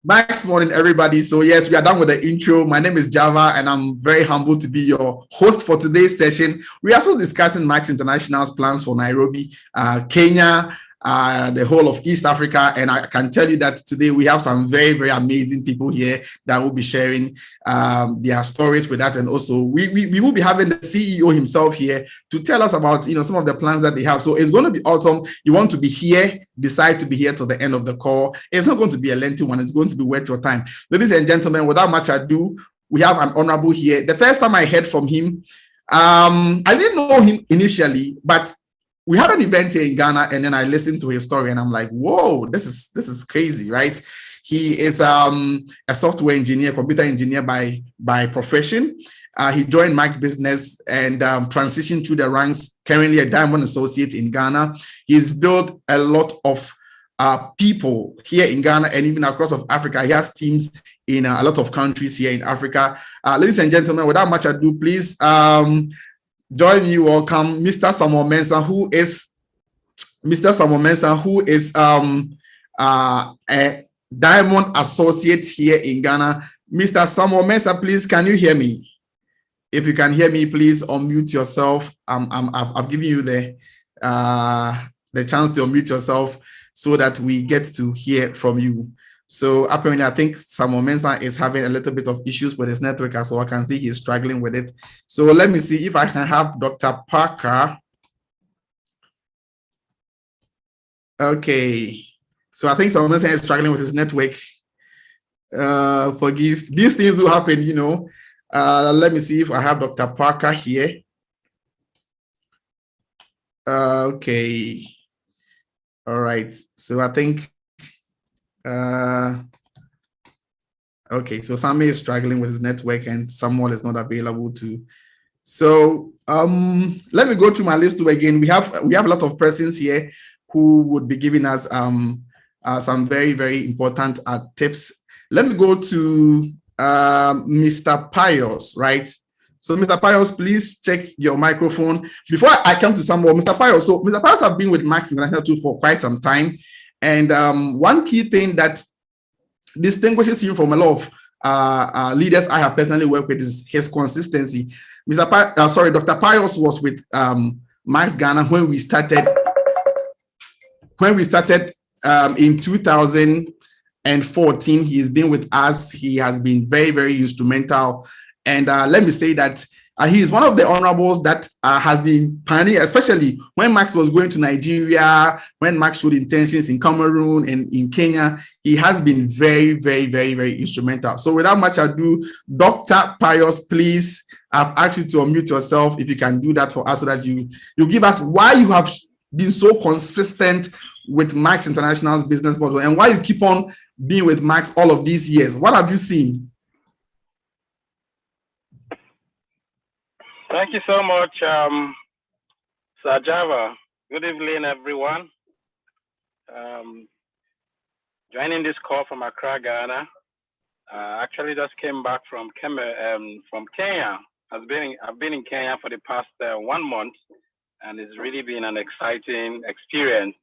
Max morning, everybody. So, yes, we are done with the intro. My name is Java, and I'm very humbled to be your host for today's session. We are also discussing Max International's plans for Nairobi, Kenya, the whole of East Africa. And I can tell you that today we have some very, very amazing people here that will be sharing their stories with us. And also, we will be having the CEO himself here to tell us about some of the plans that they have. So it's going to be awesome. You want to be here, decide to be here till the end of the call. It's not going to be a lengthy one. It's going to be worth your time. Ladies and gentlemen, without much ado, we have an honorable here. The first time I heard from him, I didn't know him initially, but we had an event here in Ghana, and then I listened to his story, and I'm like, whoa, this is crazy, right? He is a software engineer, computer engineer by profession. He joined Max Business and transitioned through the ranks, currently a Diamond Associate in Ghana. He's built a lot of people here in Ghana and even across of Africa. He has teams in a lot of countries here in Africa. Ladies and gentlemen, without much ado, please join me, welcome Mr. Samuel Mensah, who is a Diamond Associate here in Ghana. Mr. Samuel Mensah, please, can you hear me? If you can hear me, please unmute yourself. I've given you the chance to unmute yourself so that we get to hear from you. So apparently, I think Samuel Mensah is having a little bit of issues with his network, so I can see he's struggling with it. So let me see if I can have Dr. Parker. Okay. So I think Samuel Mensah is struggling with his network. Forgive. These things do happen, let me see if I have Dr. Parker here. Okay. All right. So I think okay, so Sammy is struggling with his network and Samuel is not available too. So let me go through my list again. We have a lot of persons here who would be giving us some very, very important tips. Let me go to Mr. Pius, right? So Mr. Pius, please check your microphone. Before I come to Samuel, Mr. Pius, so Mr. Pius have been with Max International too for quite some time. And one key thing that distinguishes him from a lot of leaders I have personally worked with is his consistency. Dr. Pius was with Max Ghana when we started in 2014. He's been with us. He has been very, very instrumental. And let me say that he is one of the honorables that has been pioneering, especially when Max was going to Nigeria, when Max showed intentions in Cameroon and in Kenya. He has been very, very, very, very instrumental. So without much ado, Dr. Pius, please, I've asked you to unmute yourself if you can do that for us so that you give us why you have been so consistent with Max International's business model and why you keep on being with Max all of these years. What have you seen? Thank you so much, Sir Java. Good evening, everyone. Joining this call from Accra, Ghana. Actually, just came back from Kenya. I've been in Kenya for the past 1 month, and it's really been an exciting experience.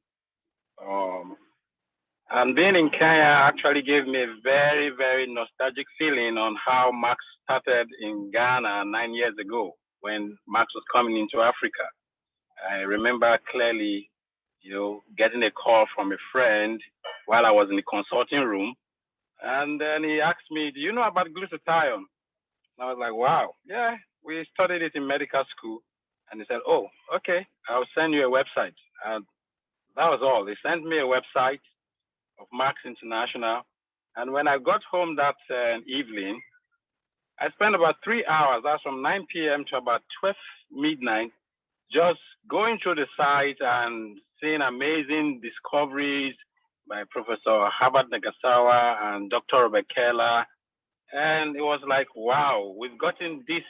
And being in Kenya actually gave me a very, very nostalgic feeling on how Max started in Ghana 9 years ago, when Max was coming into Africa. I remember clearly, getting a call from a friend while I was in the consulting room. And then he asked me, do you know about glutathione? And I was like, wow, yeah, we studied it in medical school. And he said, oh, okay, I'll send you a website. And that was all. They sent me a website of Max International. And when I got home that evening, I spent about 3 hours, that's from 9 p.m. to about 12 midnight, just going through the site and seeing amazing discoveries by Professor Herbert Nagasawa and Dr. Robert Keller. And it was like, wow, we've gotten this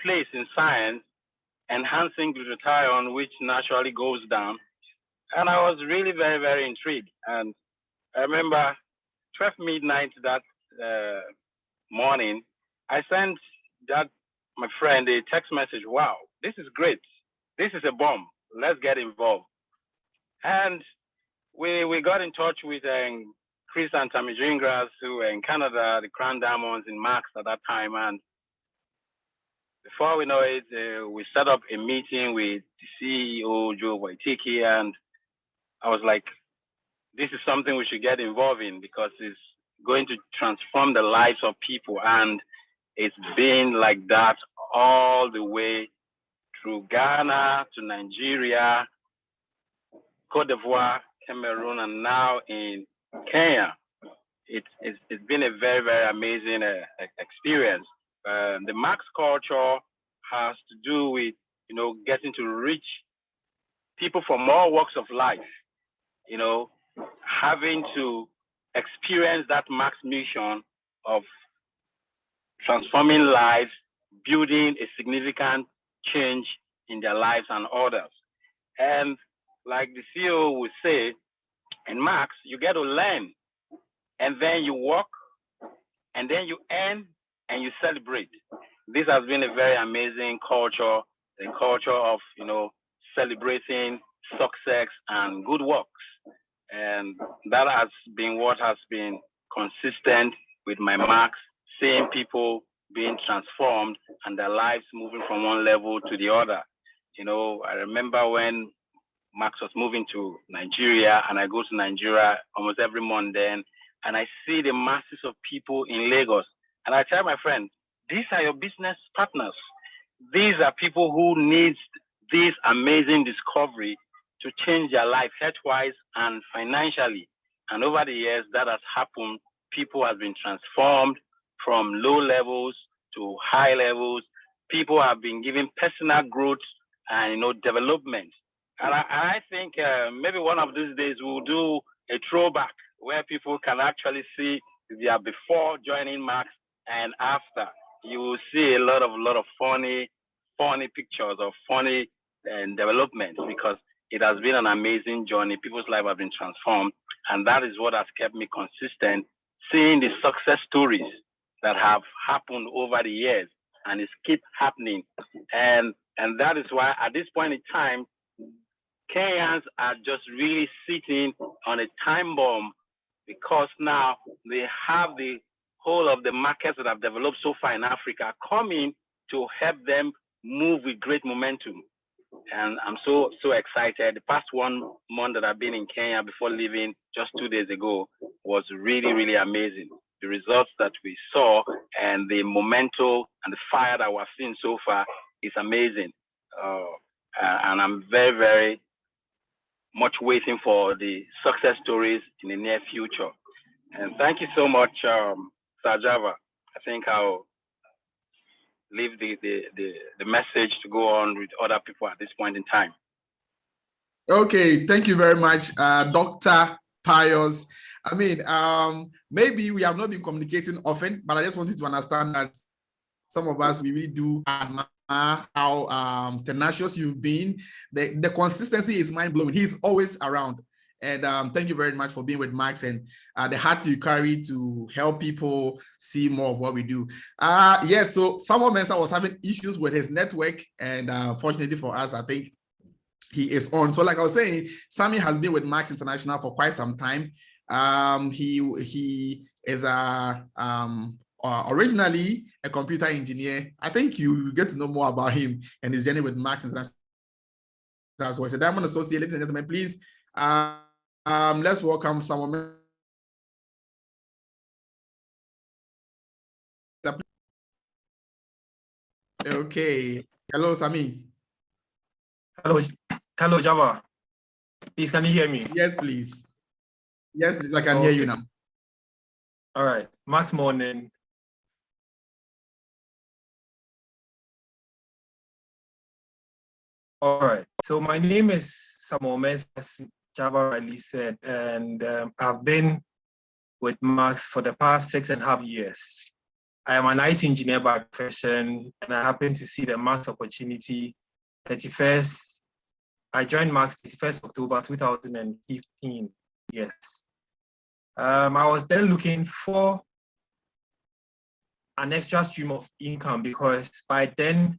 place in science enhancing glutathione, which naturally goes down. And I was really very, very intrigued. And I remember 12 midnight that morning, I sent my friend a text message. Wow, this is great. This is a bomb. Let's get involved. And we got in touch with Chris and Tammy Gingras, who were in Canada, the Crown Diamonds in Max at that time. And before we know it, we set up a meeting with the CEO, Joe Waitiki, and I was like, this is something we should get involved in because it's going to transform the lives of people. And it's been like that all the way through Ghana to Nigeria, Cote d'Ivoire, Cameroon, and now in Kenya. It's been a very, very amazing experience. The Max culture has to do with, getting to reach people from all walks of life, having to experience that Max mission of transforming lives, building a significant change in their lives and others. And like the CEO would say, in Max, you get to learn, and then you work, and then you earn, and you celebrate. This has been a very amazing culture, the culture of, celebrating success and good works. And that has been what has been consistent with my Max, seeing people being transformed and their lives moving from one level to the other. I remember when Max was moving to Nigeria, and I go to Nigeria almost every month then, and I see the masses of people in Lagos. And I tell my friends, these are your business partners. These are people who need this amazing discovery to change their life health-wise and financially. And over the years, that has happened. People have been transformed from low levels to high levels. People have been given personal growth and development. And I think maybe one of these days we'll do a throwback where people can actually see their before joining Max and after. You will see a lot of funny pictures of funny developments because it has been an amazing journey. People's lives have been transformed, and that is what has kept me consistent, seeing the success stories that have happened over the years, and it's keep happening. And that is why at this point in time, Kenyans are just really sitting on a time bomb because now they have the whole of the markets that have developed so far in Africa coming to help them move with great momentum. And I'm so excited. The past 1 month that I've been in Kenya before leaving just 2 days ago was really, really amazing. The results that we saw and the momentum and the fire that we're seeing so far is amazing. And I'm very, very much waiting for the success stories in the near future. And thank you so much, Sir Java. I think I'll leave the message to go on with other people at this point in time. Okay, thank you very much, Dr. Pius. I mean, maybe we have not been communicating often, but I just wanted to understand that some of us, we really do admire how tenacious you've been. The consistency is mind-blowing. He's always around. And thank you very much for being with Max and the heart you carry to help people see more of what we do. Yes, so Samuel Mensah was having issues with his network, and fortunately for us, I think he is on. So like I was saying, Sammy has been with Max International for quite some time. He is originally a computer engineer. I think you get to know more about him and his journey with Max International as well. So Diamond Associate, ladies and gentlemen, please let's welcome someone. Okay. Hello, Sami. Hello, Java. Please, can you hear me? Yes, please. Yes, please. I can hear you now. All right. Max morning. All right. So my name is Samuel Mensah, as Java rightly said, and I've been with Max for the past 6.5 years. I am an IT engineer by profession, and I happen to see the Max opportunity 31st. I joined Max 31st October 2015. Yes. I was then looking for an extra stream of income because by then,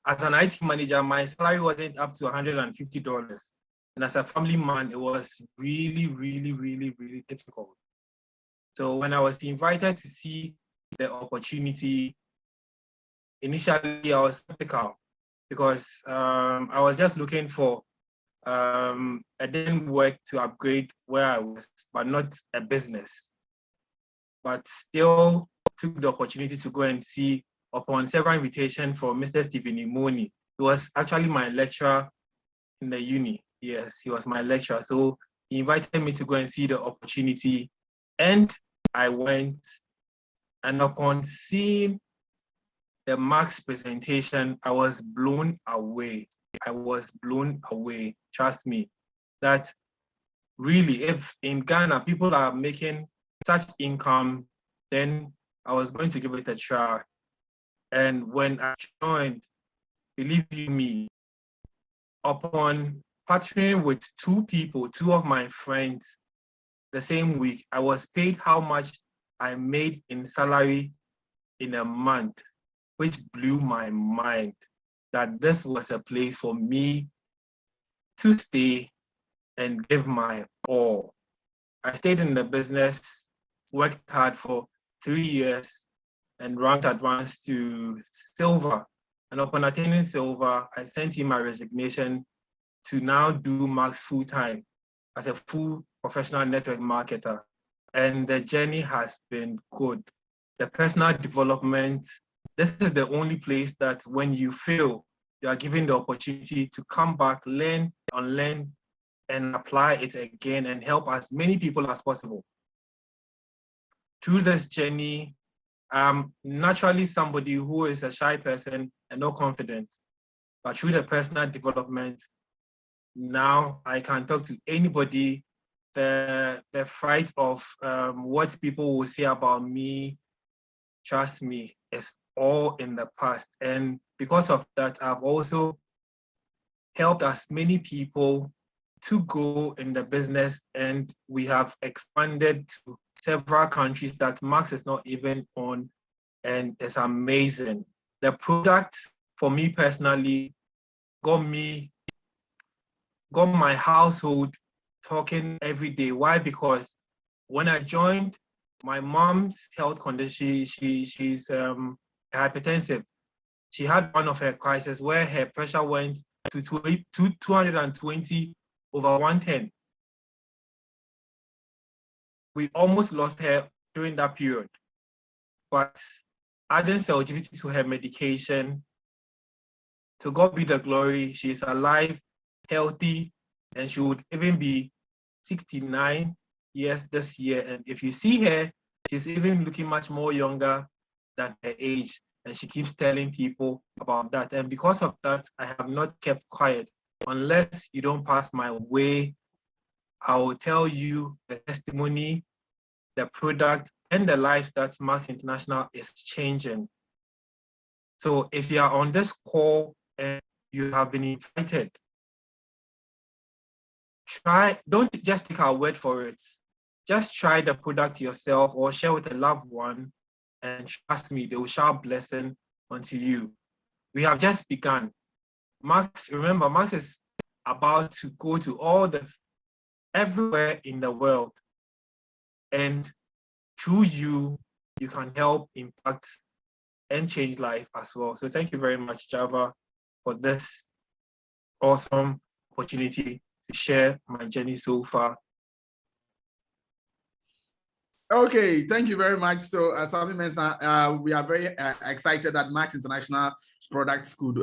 as an IT manager, my salary wasn't up to $150. And as a family man, it was really, really, really, really difficult. So when I was invited to see the opportunity, initially I was skeptical because I was just looking for a then work to upgrade where I was, but not a business. But still took the opportunity to go and see upon several invitations from Mr. Stephen Imoni. He was actually my lecturer in the uni. Yes, he was my lecturer. So he invited me to go and see the opportunity. And I went, and upon seeing the Max presentation, I was blown away. I was blown away. Trust me, that really, if in Ghana people are making such income, then I was going to give it a try. And when I joined, believe you me, upon partnering with two of my friends the same week, I was paid how much I made in salary in a month, which blew my mind that this was a place for me to stay and give my all. I stayed in the business, worked hard for 3 years, and ranked advanced to silver. And upon attaining silver, I sent in my resignation to now do Max full time as a full professional network marketer. And the journey has been good. The personal development, this is the only place that when you fail, you are given the opportunity to come back, learn, unlearn, and apply it again and help as many people as possible. Through this journey, I'm naturally somebody who is a shy person and not confident. But through the personal development, now I can talk to anybody. The fright of what people will say about me, trust me, is all in the past. And because of that, I've also helped as many people to grow in the business, and we have expanded to several countries that Max is not even on, and it's amazing. The product for me personally got my household talking every day. Why? Because when I joined, my mom's health condition, she's hypertensive. She had one of her crises where her pressure went to 220 over 110. We almost lost her during that period. But adding Celgivity to her medication, to God be the glory, she's alive, healthy, and she would even be 69 years this year. And if you see her, she's even looking much more younger than her age. And she keeps telling people about that. And because of that, I have not kept quiet. Unless you don't pass my way, I will tell you the testimony, the product, and the lives that Max International is changing. So if you are on this call and you have been invited, don't just take our word for it. Just try the product yourself or share with a loved one, and trust me, they will shout blessing unto you. We have just begun. Max, remember, Max is about to go to everywhere in the world. And through you, you can help impact and change life as well. So thank you very much, Java, for this awesome opportunity to share my journey so far. Okay, thank you very much. So, as Sami mentioned, we are very excited that Max International's products could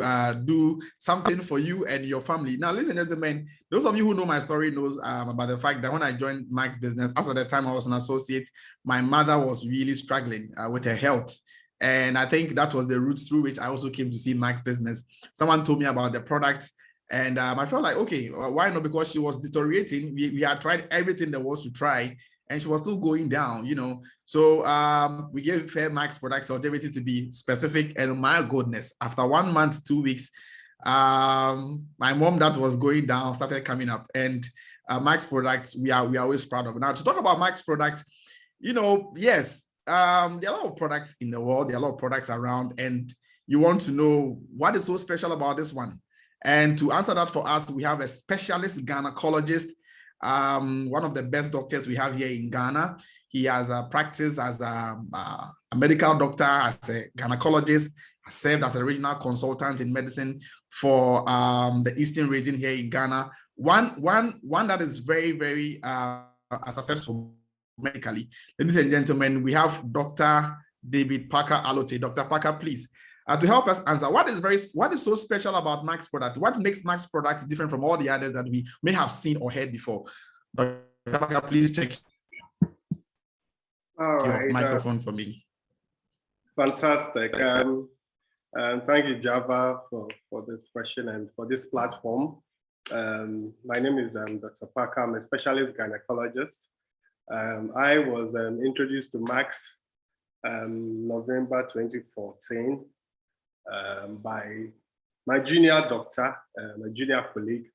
do something for you and your family. Now, listen, gentlemen, those of you who know my story knows about the fact that when I joined Max Business, as at the time I was an associate, my mother was really struggling with her health. And I think that was the route through which I also came to see Max Business. Someone told me about the products, and I felt like, okay, why not? Because she was deteriorating. We had tried everything there was to try, and she was still going down, you know. So we gave her Max products Celgivity to be specific. And my goodness, after 1 month, 2 weeks, my mom that was going down started coming up. And Max products, we are always proud of. Now, to talk about Max products, you know, yes, there are a lot of products in the world. There are a lot of products around, and you want to know what is so special about this one. And to answer that for us, we have a specialist gynecologist, one of the best doctors we have here in Ghana. He has practiced as a medical doctor, as a gynecologist, has served as a regional consultant in medicine for the Eastern region here in Ghana. One that is very, very successful medically. Ladies and gentlemen, we have Dr. David Parker Alote. Dr. Parker, please, to help us answer, what is so special about Max product? What makes Max products different from all the others that we may have seen or heard before? Dr. Parker, please check your microphone for me. Fantastic. And thank you, Java, for this question and for this platform. My name is Dr. Parker. I'm a specialist gynecologist. I was introduced to Max November 2014 by my junior doctor, my junior colleague,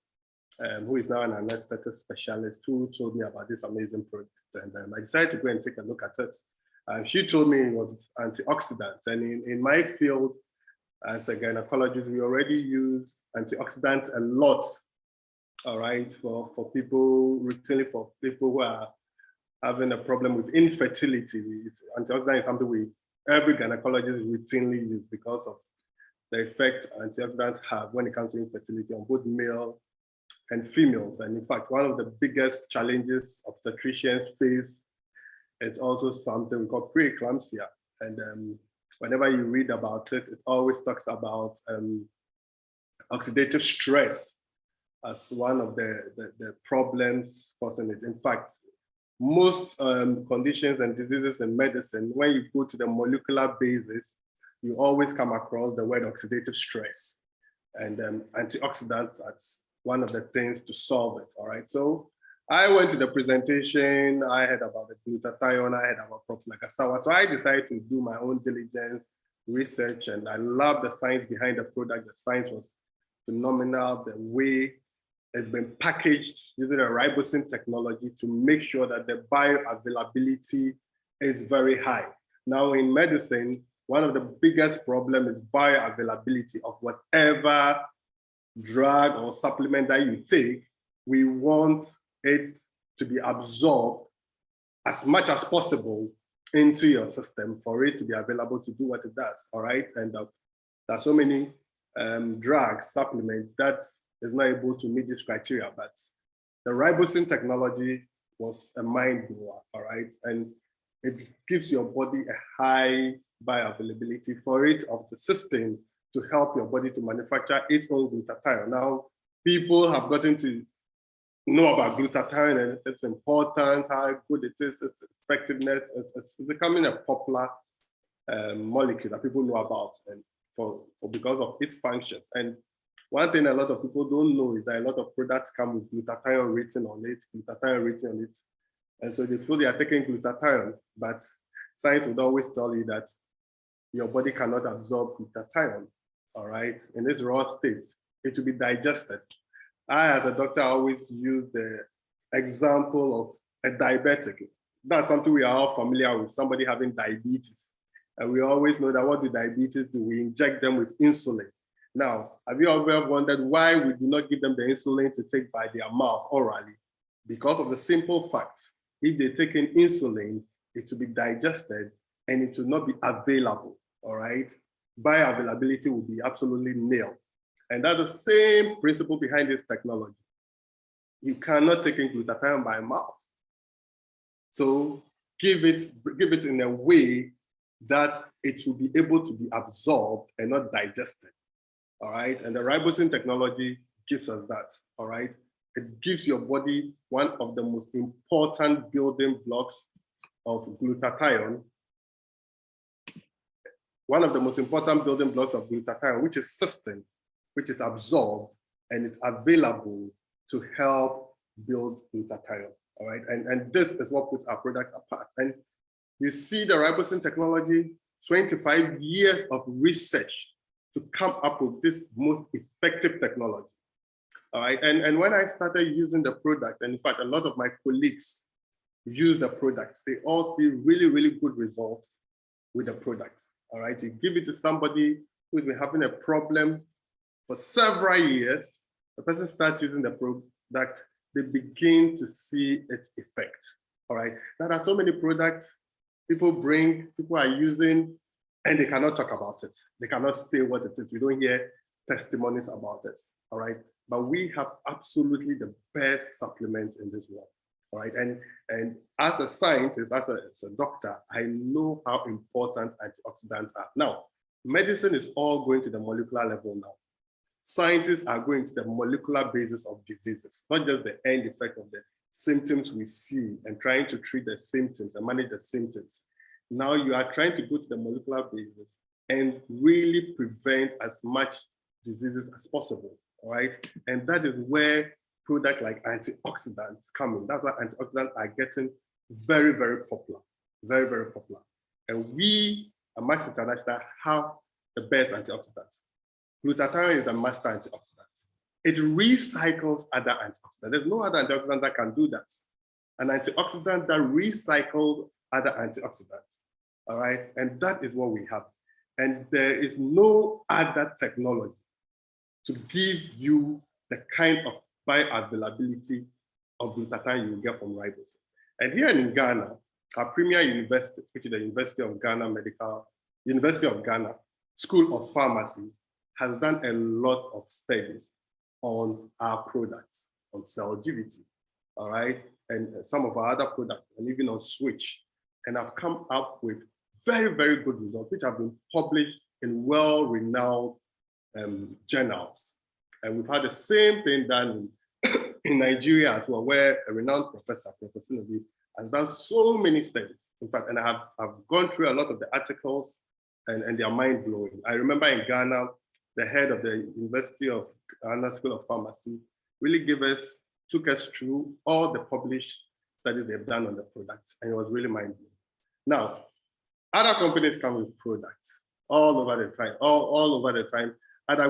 who is now an anesthetic specialist, who told me about this amazing product. And I decided to go and take a look at it. She told me it was antioxidant. And in my field, as a gynecologist, we already use antioxidants a lot, all right, for people, routinely for people who are having a problem with infertility. Antioxidant is something every gynecologist routinely use because of the effect antioxidants have when it comes to infertility on both male and females. And in fact, one of the biggest challenges obstetricians face is also something we call preeclampsia. And whenever you read about it, it always talks about oxidative stress as one of the problems causing it. In fact, most conditions and diseases in medicine, when you go to the molecular basis, you always come across the word oxidative stress. And antioxidants, that's one of the things to solve it, all right? So I went to the presentation, I heard about the glutathione, I heard about Prof. Nagasawa. So I decided to do my own diligence, research, and I love the science behind the product. The science was phenomenal, the way it's been packaged using a ribosome technology to make sure that the bioavailability is very high. Now in medicine, one of the biggest problems is bioavailability of whatever drug or supplement that you take. We want it to be absorbed as much as possible into your system for it to be available to do what it does, all right? And there are so many drugs, supplements that is not able to meet this criteria, but the ribosome technology was a mind blower, all right? And it gives your body a high bioavailability for it of the system to help your body to manufacture its own glutathione. Now, people have gotten to know about glutathione and its importance, how good it is, its effectiveness. It's becoming a popular molecule that people know about and for because of its functions. And one thing a lot of people don't know is that a lot of products come with glutathione written on it, and so they feel they are taking glutathione, but science would always tell you that your body cannot absorb glutathione, all right? In its raw state, it will be digested. I, as a doctor, always use the example of a diabetic. That's something we are all familiar with, somebody having diabetes. And we always know that what do diabetes do? We inject them with insulin. Now, have you ever wondered why we do not give them the insulin to take by their mouth orally? Because of the simple fact, if they take in insulin, it will be digested and it will not be available, all right? Bioavailability will be absolutely nil. And that's the same principle behind this technology. You cannot take in glutathione by mouth. So give it in a way that it will be able to be absorbed and not digested, all right? And the ribosome technology gives us that, all right? It gives your body one of the most important building blocks of glutathione, which is cysteine, which is absorbed and it's available to help build glutathione, all right? And this is what puts our product apart. And you see the ribosome technology, 25 years of research to come up with this most effective technology, all right? And when I started using the product, and in fact, a lot of my colleagues use the products, they all see really, really good results with the product, all right? You give it to somebody who's been having a problem for several years, the person starts using the product, they begin to see its effects. All right. Now there are so many products people are using, and they cannot talk about it. They cannot say what it is. We don't hear testimonies about it. All right. But we have absolutely the best supplements in this world. All right. And as a scientist, as a doctor, I know how important antioxidants are. Now, medicine is all going to the molecular level now. Scientists are going to the molecular basis of diseases, not just the end effect of the symptoms we see and trying to treat the symptoms and manage the symptoms. Now you are trying to go to the molecular basis and really prevent as much diseases as possible, all right? And that is where products like antioxidants come in. That's why antioxidants are getting very, very popular, very, very popular. And we at Max International have the best antioxidants. Glutathione is the master antioxidant. It recycles other antioxidants. There's no other antioxidant that can do that. An antioxidant that recycles other antioxidants. All right, and that is what we have. And there is no other technology to give you the kind of bioavailability of glutathione you get from ribosome. And here in Ghana, our premier university, which is the University of Ghana School of Pharmacy, has done a lot of studies on our products, on Celgivity, all right, and some of our other products, and even on Switch, and have come up with very, very good results, which have been published in well-renowned journals. And we've had the same thing done in Nigeria as well, where a renowned professor, Professor Nabi, has done so many studies. In fact, and I've gone through a lot of the articles, and they are mind-blowing. I remember in Ghana, the head of the University of Ghana School of Pharmacy really took us through all the published studies they've done on the products, and it was really mind-blowing. Now, other companies come with products all over the time, all over the time.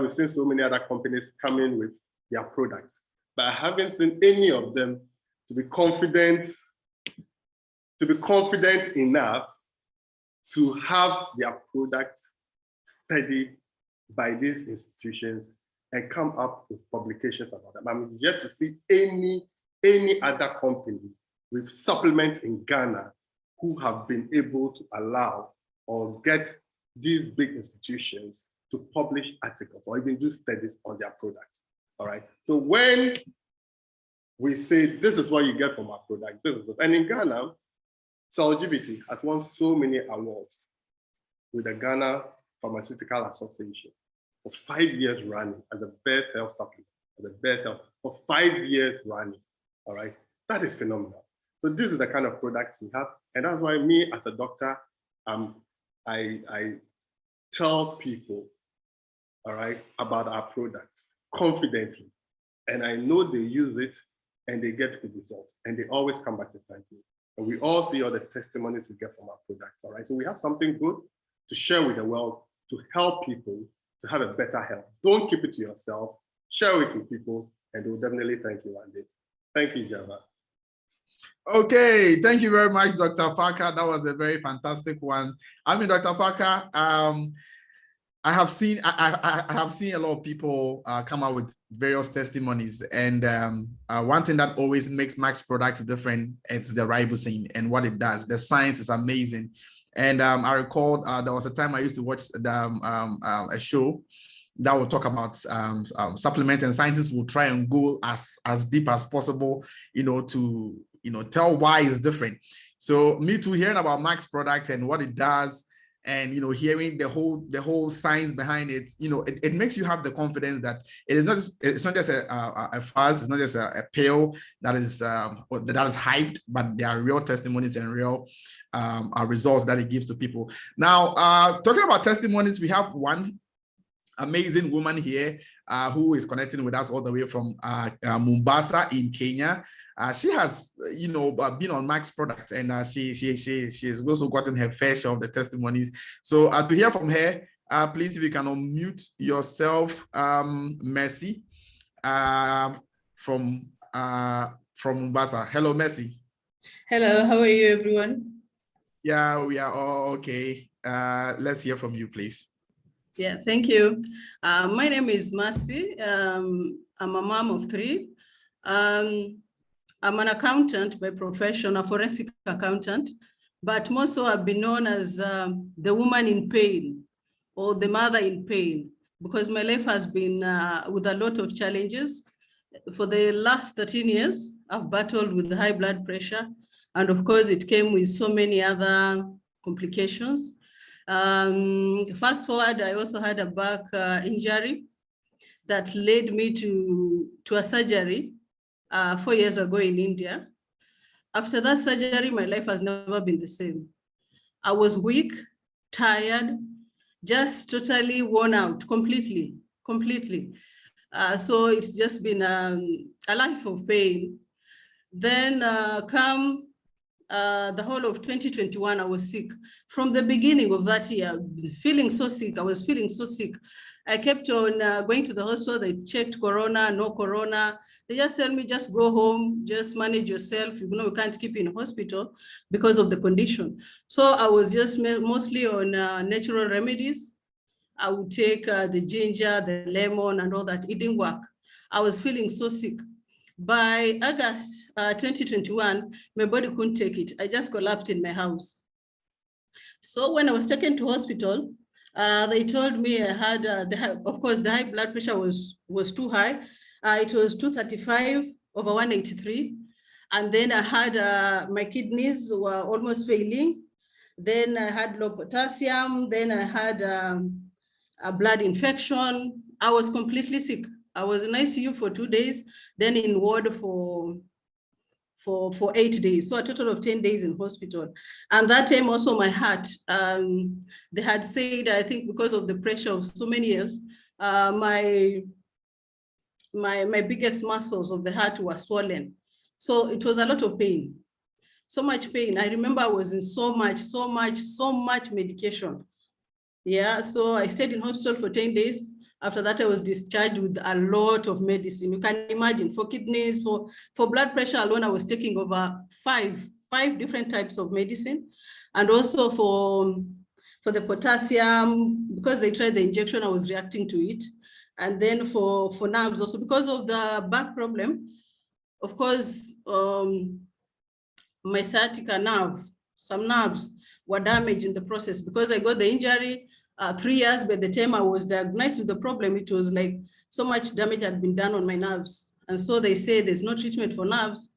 We've seen so many other companies come in with their products, but I haven't seen any of them to be confident enough to have their products studied by these institutions and come up with publications about them. I'm yet to see any other company with supplements in Ghana who have been able to allow or get these big institutions to publish articles or even do studies on their products. All right. So when we say this is what you get from our product, and in Ghana, Celgivity has won so many awards with the Ghana Pharmaceutical Association for 5 years running as the best health supplement, for 5 years running. All right. That is phenomenal. So this is the kind of products we have. And that's why me as a doctor, I tell people, all right, about our products confidently. And I know they use it and they get good results. And they always come back to thank you. And we all see all the testimonies we get from our products, all right? So we have something good to share with the world to help people to have a better health. Don't keep it to yourself. Share it with people and they will definitely thank you one day. Thank you, Java. Okay, thank you very much, Dr. Parker. That was a very fantastic one. I mean, Dr. Parker, I have seen a lot of people come out with various testimonies, and one thing that always makes Max products different, it's the ribosome and what it does. The science is amazing, and I recall there was a time I used to watch a show that will talk about supplements, and scientists will try and go as deep as possible, to tell why it's different. So me too, hearing about Max products and what it does, and hearing the whole science behind it, it makes you have the confidence that it's not just a fuzz, it's not just a pill that is hyped, but there are real testimonies and real results that it gives to people. Now, talking about testimonies, we have one amazing woman here who is connecting with us all the way from Mombasa in Kenya. She has, been on Max products, and she has also gotten her fair share of the testimonies. So to hear from her, please, if you can unmute yourself, Mercy, from Mombasa. Hello, Mercy. Hello, how are you, everyone? Yeah, we are all okay. Let's hear from you, please. Yeah, thank you. My name is Mercy. I'm a mom of 3. I'm an accountant by profession, a forensic accountant, but more so I've been known as the woman in pain or the mother in pain, because my life has been with a lot of challenges. For the last 13 years, I've battled with high blood pressure. And of course, it came with so many other complications. Fast forward, I also had a back injury that led me to a surgery 4 years ago in India. After that surgery, my life has never been the same. I was weak, tired, just totally worn out, completely. So it's just been a life of pain. Then come the whole of 2021, I was sick. From the beginning of that year, feeling so sick, I was feeling so sick. I kept on going to the hospital. They checked corona, no corona. They just tell me, just go home, just manage yourself. You know, we can't keep you in hospital because of the condition. So I was just mostly on natural remedies. I would take the ginger, the lemon, and all that. It didn't work. I was feeling so sick. By August 2021, my body couldn't take it. I just collapsed in my house. So when I was taken to hospital, they told me I had, of course, the high blood pressure was too high. It was 235/183. And then I had, my kidneys were almost failing. Then I had low potassium. Then I had a blood infection. I was completely sick. I was in ICU for 2 days, then in ward for 8 days. So a total of 10 days in hospital. And that time also my heart, they had said, I think because of the pressure of so many years, my biggest muscles of the heart were swollen. So it was a lot of pain, so much pain. I remember I was in so much medication. Yeah, so I stayed in hospital for 10 days. After that, I was discharged with a lot of medicine. You can imagine, for kidneys, for blood pressure alone, I was taking over five different types of medicine. And also for the potassium, because they tried the injection, I was reacting to it. And then for nerves also, because of the back problem, of course, my sciatica nerve, some nerves were damaged in the process because I got the injury 3 years. By the time I was diagnosed with the problem, it was like so much damage had been done on my nerves. And so they say there's no treatment for nerves.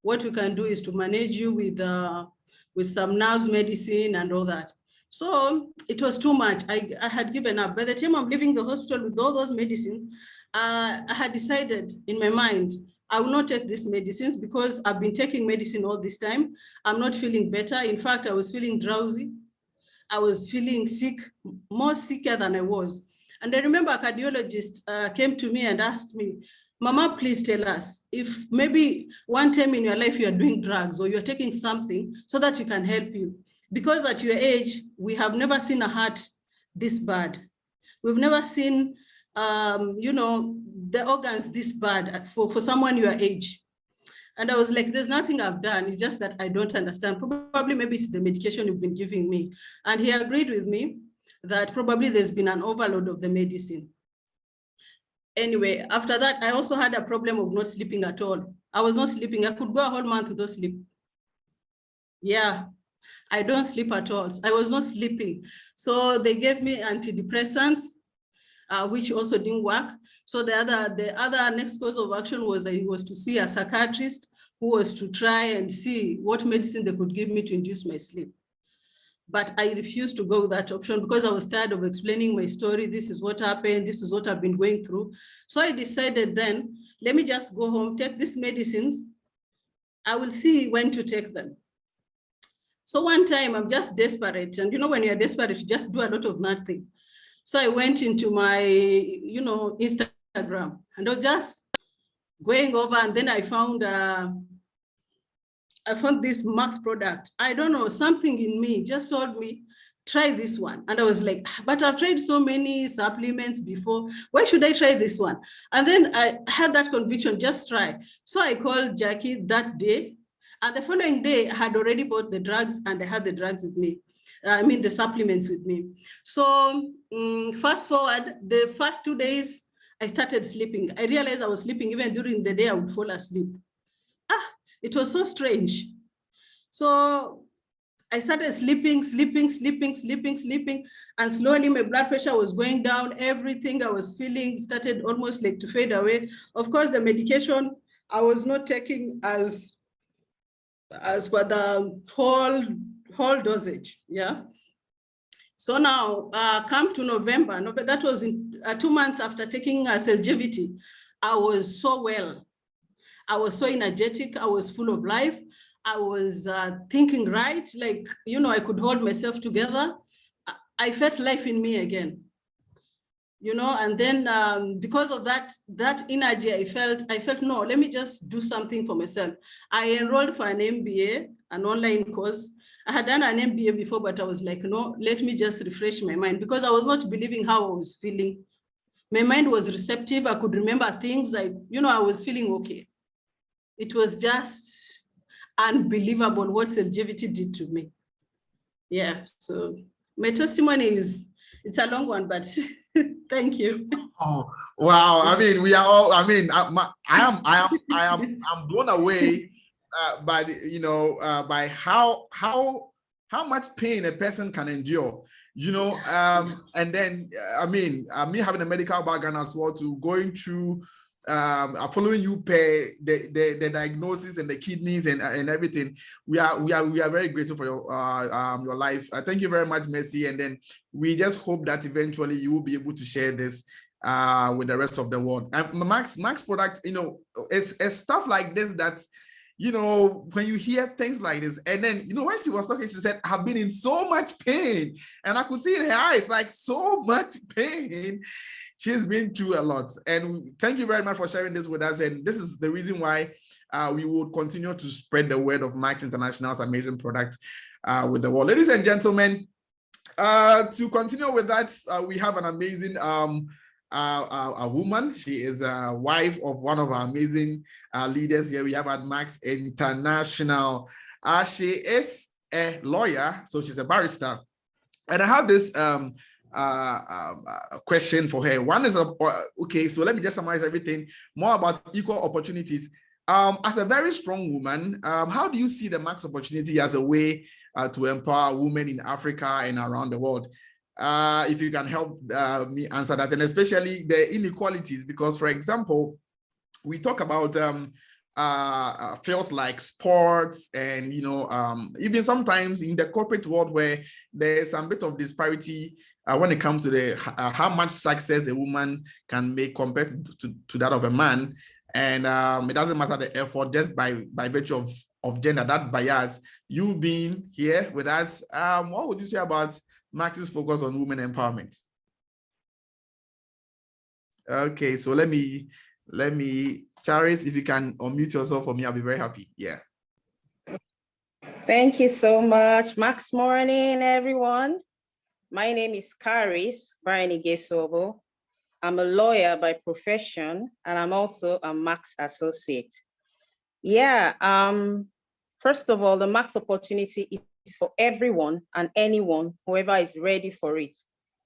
What we can do is to manage you with some nerves medicine and all that. So it was too much. I had given up. By the time I'm leaving the hospital with all those medicine, I had decided in my mind, I will not take these medicines because I've been taking medicine all this time. I'm not feeling better. In fact, I was feeling drowsy. I was feeling sick, more sicker than I was. And I remember a cardiologist came to me and asked me, Mama, please tell us if maybe one time in your life you are doing drugs or you're taking something so that you can help you. Because at your age, we have never seen a heart this bad. We've never seen, you know, the organs this bad for someone your age. And I was like, there's nothing I've done. It's just that I don't understand. Probably maybe it's the medication you've been giving me. And he agreed with me that probably there's been an overload of the medicine. Anyway, after that, I also had a problem of not sleeping at all. I was not sleeping. I could go a whole month without sleep. Yeah, I don't sleep at all. I was not sleeping. So they gave me antidepressants, which also didn't work. So the other next course of action was to see a psychiatrist who was to try and see what medicine they could give me to induce my sleep. But I refused to go with that option because I was tired of explaining my story. This is what happened. This is what I've been going through. So I decided then, let me just go home, take these medicines. I will see when to take them. So one time I'm just desperate. And you know, when you're desperate, you just do a lot of nothing. So I went into my, you know, Instagram and I was just going over, and then I found this Max product. I don't know, something in me just told me, try this one. And I was like, but I've tried so many supplements before. Why should I try this one? And then I had that conviction, just try. So I called Jackie that day. And the following day, I had already bought the drugs and I had the drugs with me. I mean, the supplements with me. So fast forward, the first 2 days, I started sleeping. I realized I was sleeping even during the day. I would fall asleep. It was so strange. So I started sleeping, and slowly my blood pressure was going down. Everything I was feeling started almost like to fade away. Of course, the medication I was not taking as per the whole dosage, yeah. So now, come to November, that was in 2 months after taking Celgevity, I was so well. I was so energetic. I was full of life. I was thinking right, like, you know, I could hold myself together. I felt life in me again, you know, and then because of that energy, I felt, no, let me just do something for myself. I enrolled for an MBA, an online course. I had done an MBA before, but I was like, no, let me just refresh my mind, because I was not believing how I was feeling. My mind was receptive. I could remember things. I was feeling okay. It was just unbelievable what Celgevity did to me. Yeah, so my testimony it's a long one, but thank you. Oh, wow. I mean, we are all, I mean, I'm blown away by by how much pain a person can endure, and then, I mean, me having a medical background as well, to going through following you pay the diagnosis and the kidneys and everything. We are very grateful for your life. Thank you very much, Mercy. And then we just hope that eventually you will be able to share this with the rest of the world. And Max product, it's stuff like this that, when you hear things like this, and then, when she was talking, she said, I've been in so much pain, and I could see in her eyes, like, so much pain. She's been through a lot. And thank you very much for sharing this with us. And this is the reason why we will continue to spread the word of Max International's amazing product with the world. Ladies and gentlemen, to continue with that, we have an amazing a woman. She is a wife of one of our amazing leaders here we have at Max International. She is a lawyer, so she's a barrister. And I have this question for her. One is, okay, so let me just summarize everything more about equal opportunities. As a very strong woman, how do you see the Max opportunity as a way to empower women in Africa and around the world? If you can help me answer that, and especially the inequalities, because, for example, we talk about fields like sports and, even sometimes in the corporate world where there's some bit of disparity when it comes to the how much success a woman can make compared to that of a man. And it doesn't matter the effort, just by virtue of gender, that bias. You being here with us, what would you say about Max's focus on women empowerment? Okay, so let me, Charis, if you can unmute yourself for me, I'll be very happy. Yeah. Thank you so much. Max morning, everyone. My name is Charis Barnigesobo. I'm a lawyer by profession, and I'm also a Max associate. Yeah, first of all, the Max opportunity is for everyone and anyone, whoever is ready for it,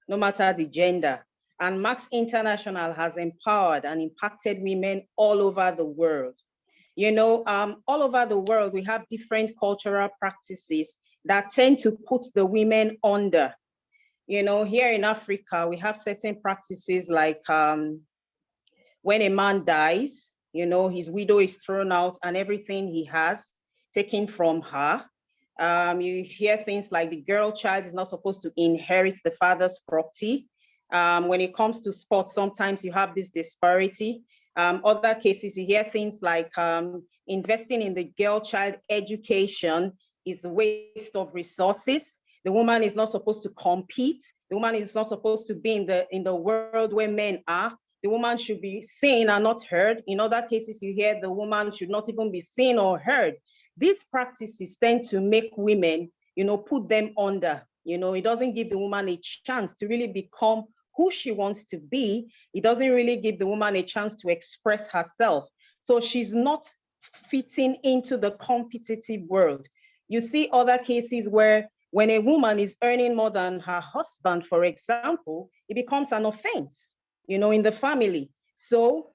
no matter the gender. And Max International has empowered and impacted women all over the world. All over the world, we have different cultural practices that tend to put the women under. Here in Africa, we have certain practices like when a man dies, his widow is thrown out and everything he has taken from her. You hear things like the girl child is not supposed to inherit the father's property. When it comes to sports, sometimes you have this disparity. Other cases, you hear things like investing in the girl child education is a waste of resources. The woman is not supposed to compete. The woman is not supposed to be in the world where men are. The woman should be seen and not heard. In other cases, you hear the woman should not even be seen or heard. These practices tend to make women, put them under. It doesn't give the woman a chance to really become who she wants to be. It doesn't really give the woman a chance to express herself. So she's not fitting into the competitive world. You see other cases where When a woman is earning more than her husband, for example, it becomes an offense, in the family. So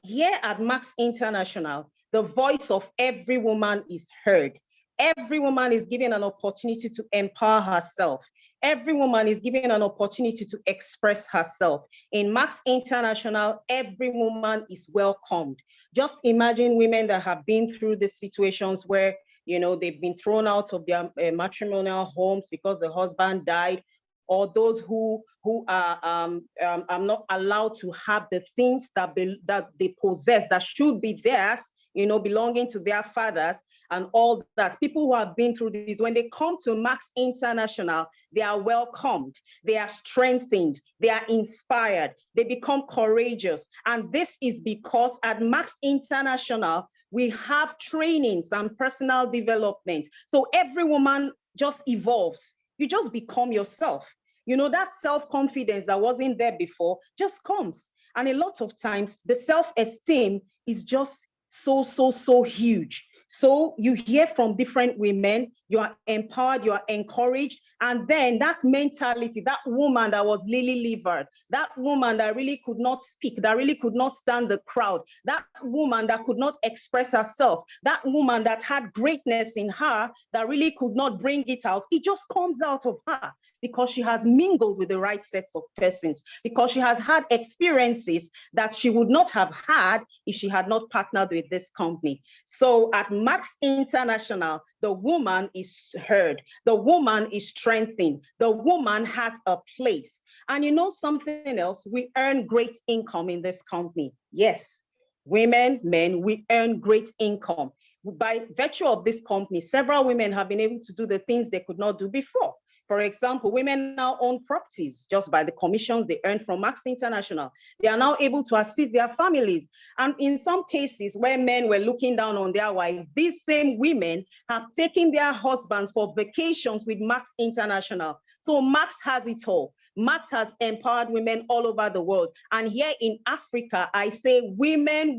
here at Max International, the voice of every woman is heard. Every woman is given an opportunity to empower herself. Every woman is given an opportunity to express herself. In Max International, every woman is welcomed. Just imagine women that have been through the situations where they've been thrown out of their matrimonial homes because the husband died, or those who are not allowed to have the things that they possess that should be theirs, belonging to their fathers, and all that. People who have been through this, when they come to Max International, they are welcomed, they are strengthened, they are inspired, they become courageous. And this is because at Max International, we have trainings and personal development. So every woman just evolves. You just become yourself. That self-confidence that wasn't there before just comes. And a lot of times the self-esteem is just so huge. So you hear from different women, you are empowered, you are encouraged, and then that mentality, that woman that was lily-livered, that woman that really could not speak, that really could not stand the crowd, that woman that could not express herself, that woman that had greatness in her that really could not bring it out, it just comes out of her because she has mingled with the right sets of persons, because she has had experiences that she would not have had if she had not partnered with this company. So at Max International, the woman is heard, the woman is strengthened, the woman has a place. And something else, we earn great income in this company. Yes, women, men, we earn great income. By virtue of this company, several women have been able to do the things they could not do before. For example, women now own properties just by the commissions they earn from Max International. They are now able to assist their families. And in some cases where men were looking down on their wives, these same women have taken their husbands for vacations with Max International. So Max has it all. Max has empowered women all over the world. And here in Africa, I say, women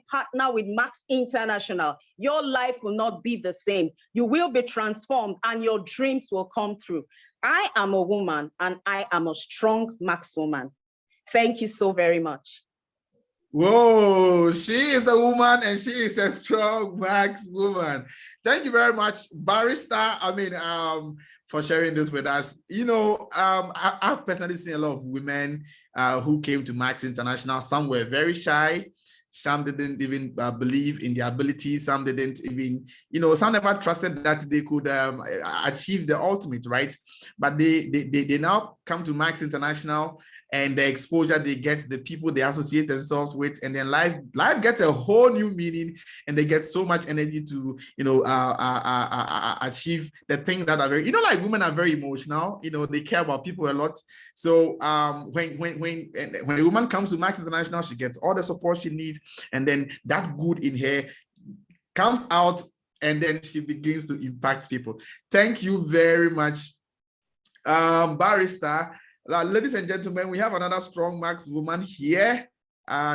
partner with Max International. Your life will not be the same. You will be transformed and your dreams will come true. I am a woman and I am a strong Max woman. Thank you so very much. Whoa, she is a woman and she is a strong Max woman. Thank you very much, Barrister. For sharing this with us. I've personally seen a lot of women who came to Max International. Some were very shy. Some didn't even believe in their abilities. Some didn't even, some never trusted that they could achieve the ultimate, right? But they now come to Max International, and the exposure they get, the people they associate themselves with, and then life gets a whole new meaning, and they get so much energy to, achieve the things that are very, like women are very emotional, they care about people a lot. So when a woman comes to Max International, she gets all the support she needs, and then that good in her comes out, and then she begins to impact people. Thank you very much, Barrister. Ladies and gentlemen, we have another strong Max woman here.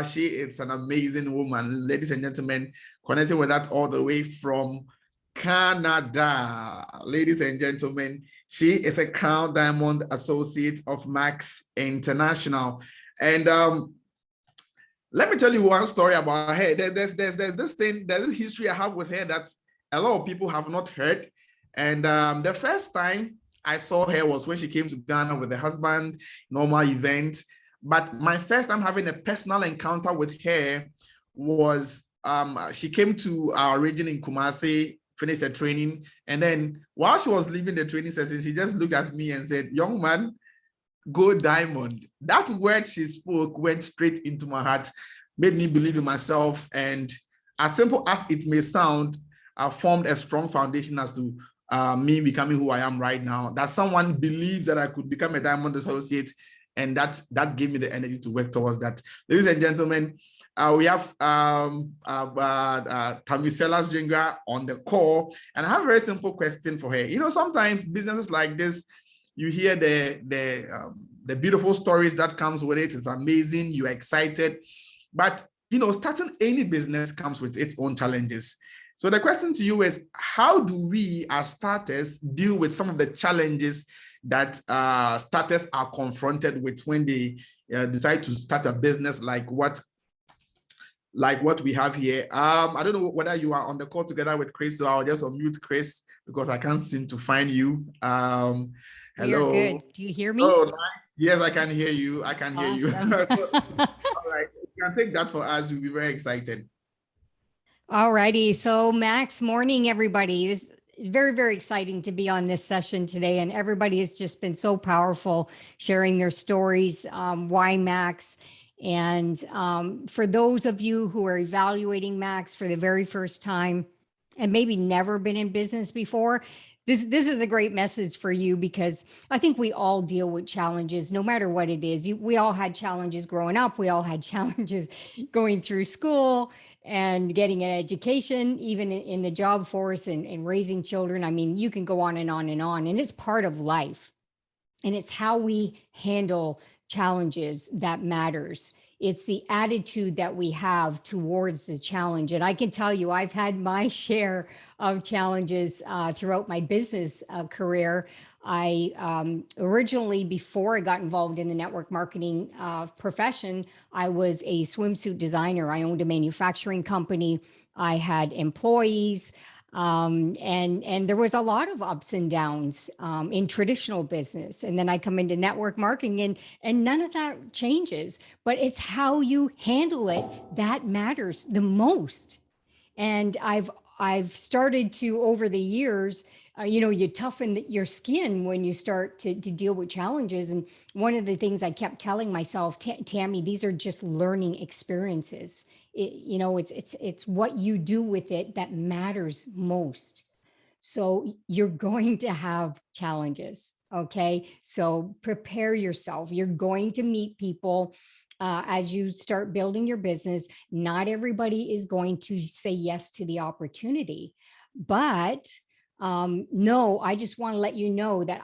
She is an amazing woman. Ladies and gentlemen, connecting with that all the way from Canada. Ladies and gentlemen, she is a Crown Diamond Associate of Max International. And let me tell you one story about her. There's this history I have with her that a lot of people have not heard. And the first time I saw her was when she came to Ghana with her husband, normal event. But my first time having a personal encounter with her was she came to our region in Kumasi, finished her training. And then while she was leaving the training session, she just looked at me and said, "Young man, go diamond." That word she spoke went straight into my heart, made me believe in myself. And as simple as it may sound, I formed a strong foundation as to me becoming who I am right now, that someone believes that I could become a Diamond Associate, and that gave me the energy to work towards that. Ladies and gentlemen, we have Tamiselas Jenga on the call, and I have a very simple question for her. Sometimes businesses like this, you hear the beautiful stories that comes with it. It's amazing, you're excited, but starting any business comes with its own challenges. So the question to you is, how do we as starters deal with some of the challenges that starters are confronted with when they decide to start a business like what we have here? I don't know whether you are on the call together with Chris, so I'll just unmute Chris because I can't seem to find you. Hello. You're good. Do you hear me? Oh, nice. Yes, I can hear you. I can hear you. Awesome. All right. You can take that for us. We'll be very excited. All righty. So Max, morning, everybody. This is very, very exciting to be on this session today. And everybody has just been so powerful sharing their stories. Why Max? And for those of you who are evaluating Max for the very first time and maybe never been in business before, this is a great message for you, because I think we all deal with challenges, no matter what it is. We all had challenges growing up. We all had challenges going through school and getting an education, even in the job force and raising children. I mean, you can go on and on and on, and it's part of life. And it's how we handle challenges that matters. It's the attitude that we have towards the challenge. And I can tell you, I've had my share of challenges throughout my business career. I originally, before I got involved in the network marketing profession, I was a swimsuit designer. I owned a manufacturing company. I had employees. And there was a lot of ups and downs in traditional business. And then I come into network marketing, and none of that changes, but it's how you handle it that matters the most. And I've started to, over the years, you toughen your skin when you start to deal with challenges. And one of the things I kept telling myself, Tammy, these are just learning experiences. It's what you do with it that matters most. So you're going to have challenges. Okay. So prepare yourself. You're going to meet people as you start building your business. Not everybody is going to say yes to the opportunity, but no, I just want to let you know that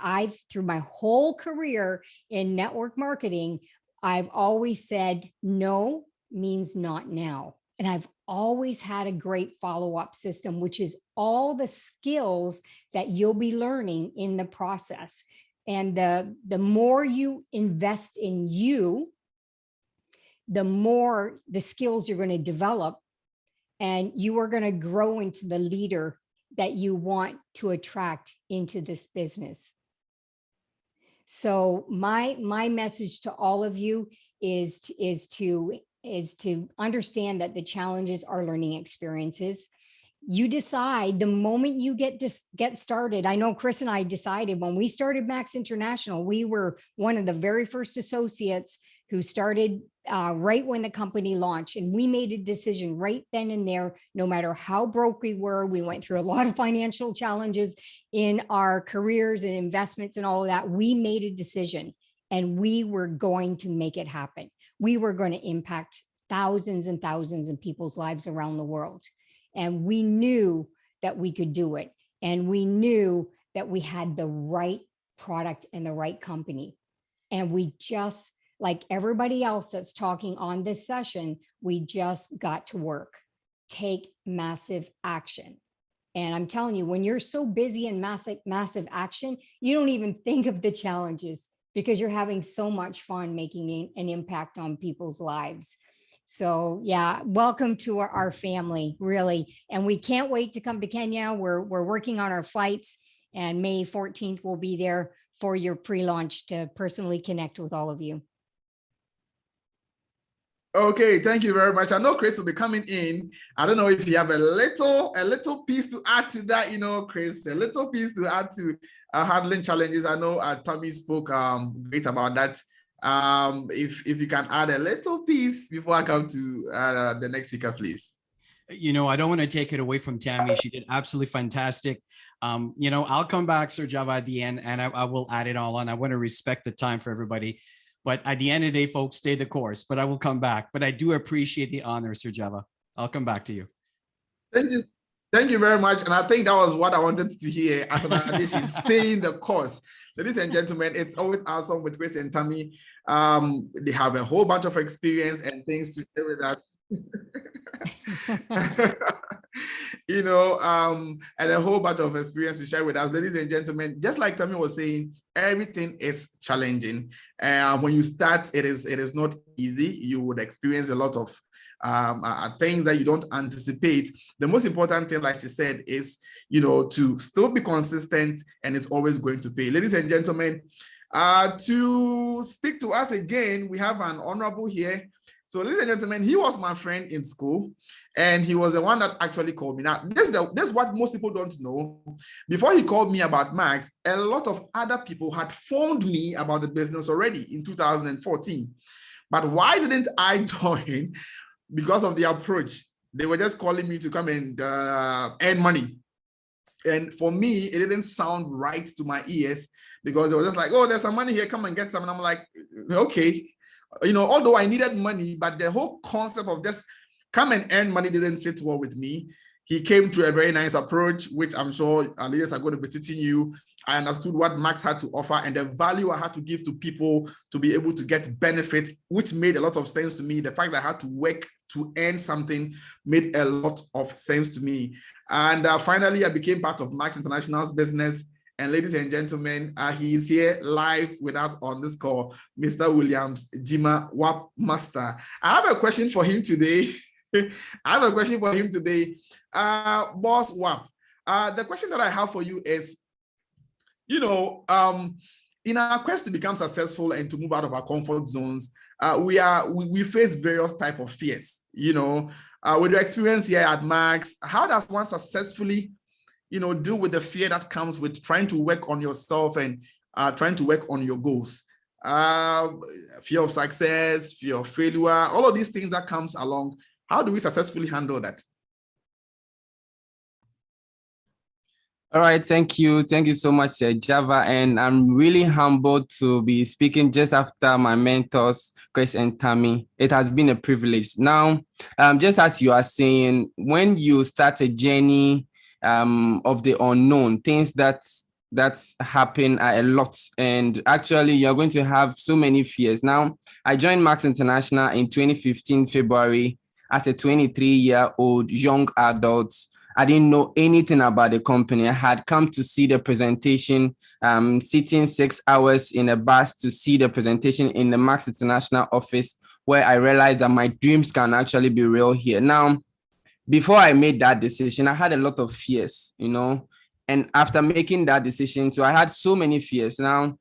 through my whole career in network marketing, I've always said no means not now. And I've always had a great follow-up system, which is all the skills that you'll be learning in the process. And the more you invest in you, the more the skills you're going to develop, and you are going to grow into the leader that you want to attract into this business. So my message to all of you is to understand that the challenges are learning experiences. You decide the moment you get started. I know Chris and I decided when we started Max International, we were one of the very first associates who started right when the company launched. And we made a decision right then and there, no matter how broke we were. We went through a lot of financial challenges in our careers and investments and all of that. We made a decision, and we were going to make it happen. We were going to impact thousands and thousands of people's lives around the world. And we knew that we could do it. And we knew that we had the right product and the right company. And we just, like everybody else that's talking on this session, we just got to work. Take massive action. And I'm telling you, when you're so busy in massive action, you don't even think of the challenges because you're having so much fun making an impact on people's lives. So yeah, welcome to our family, really. And we can't wait to come to Kenya. We're working on our flights, and May 14th, we'll be there for your pre-launch to personally connect with all of you. Okay, thank you very much. I know Chris will be coming in. I don't know if you have a little piece to add to that, Chris, a little piece to add to handling challenges. I know Tommy spoke great about that. If you can add a little piece before I come to the next speaker, please. I don't want to take it away from Tammy. She did absolutely fantastic. I'll come back, Sir Java, at the end, and I will add it all on. I want to respect the time for everybody. But at the end of the day, folks, stay the course, but I will come back. But I do appreciate the honor, Sir Java. I'll come back to you. Thank you. Thank you very much. And I think that was what I wanted to hear as an addition, stay in the course. Ladies and gentlemen, it's always awesome with Chris and Tammy. They have a whole bunch of experience and things to share with us. and a whole bunch of experience to share with us. Ladies and gentlemen, just like Tammy was saying, everything is challenging. When you start, it is not easy. You would experience a lot of things that you don't anticipate. The most important thing, like you said, is, to still be consistent, and it's always going to pay. Ladies and gentlemen, to speak to us again, we have an honorable here. So, ladies and gentlemen, he was my friend in school, and he was the one that actually called me. Now, this is what most people don't know. Before he called me about Max, a lot of other people had phoned me about the business already in 2014. But why didn't I join? Because of the approach. They were just calling me to come and earn money. And for me, it didn't sound right to my ears, because it was just like, oh, there's some money here, come and get some. And I'm like, okay. Although I needed money, but the whole concept of just come and earn money didn't sit well with me. He came to a very nice approach, which I'm sure leaders are going to be teaching you. I understood what Max had to offer and the value I had to give to people to be able to get benefit, which made a lot of sense to me. The fact that I had to work to earn something made a lot of sense to me. And finally, I became part of Max International's business. And ladies and gentlemen, he is here live with us on this call, Mr. Williams Jima WAP Master. I have a question for him today. Boss WAP. The question that I have for you is, in our quest to become successful and to move out of our comfort zones, we face various types of fears. With your experience here at Max, how does one successfully deal with the fear that comes with trying to work on yourself and trying to work on your goals? Fear of success, fear of failure, all of these things that comes along. How do we successfully handle that? All right, thank you. Thank you so much, Java. And I'm really humbled to be speaking just after my mentors, Chris and Tammy. It has been a privilege. Now, just as you are saying, when you start a journey of the unknown, things that happen are a lot. And actually, you're going to have so many fears. Now, I joined Max International in 2015, February, as a 23-year-old young adult. I didn't know anything about the company. I had come to see the presentation, sitting 6 hours in a bus to see the presentation in the Max International office, where I realized that my dreams can actually be real here. Now, before I made that decision, I had a lot of fears, and after making that decision, so I had so many fears. Now,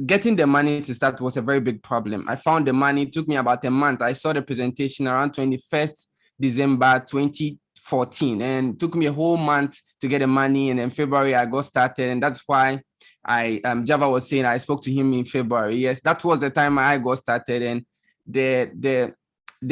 getting the money to start was a very big problem. I found the money, it took me about a month. I saw the presentation around 21st December 2014, and it took me a whole month to get the money. And in February, I got started. And that's why Java was saying I spoke to him in February. Yes, that was the time I got started. And the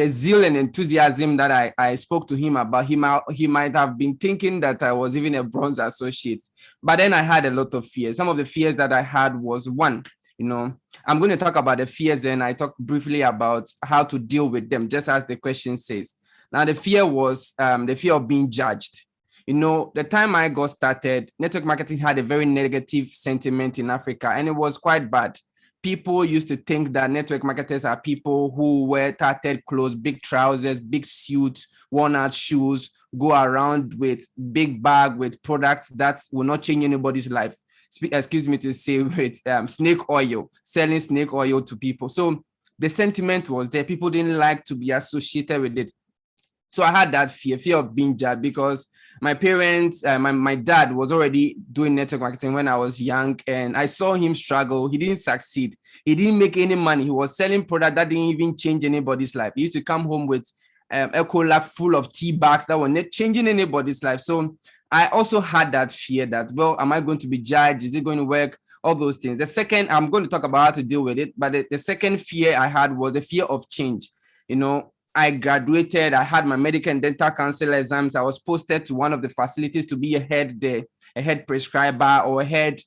zeal and enthusiasm that I spoke to him about, he might have been thinking that I was even a bronze associate. But then I had a lot of fears. Some of the fears that I had was, one, I'm going to talk about the fears, and I talk briefly about how to deal with them, just as the question says. Now, the fear was the fear of being judged. The time I got started, network marketing had a very negative sentiment in Africa, and it was quite bad. People used to think that network marketers are people who wear tattered clothes, big trousers, big suits, worn-out shoes, go around with big bag with products that will not change anybody's life. Excuse me to say, with snake oil, selling snake oil to people. So the sentiment was there. People didn't like to be associated with it. So I had that fear of being judged, because my parents, my dad was already doing network marketing when I was young, and I saw him struggle. He didn't succeed. He didn't make any money. He was selling products that didn't even change anybody's life. He used to come home with a colac full of tea bags that were not changing anybody's life. So I also had that fear that, well, am I going to be judged? Is it going to work? All those things. The second, I'm going to talk about how to deal with it. But the second fear I had was the fear of change. I graduated, I had my medical and dental council exams. I was posted to one of the facilities to be a head prescriber or a head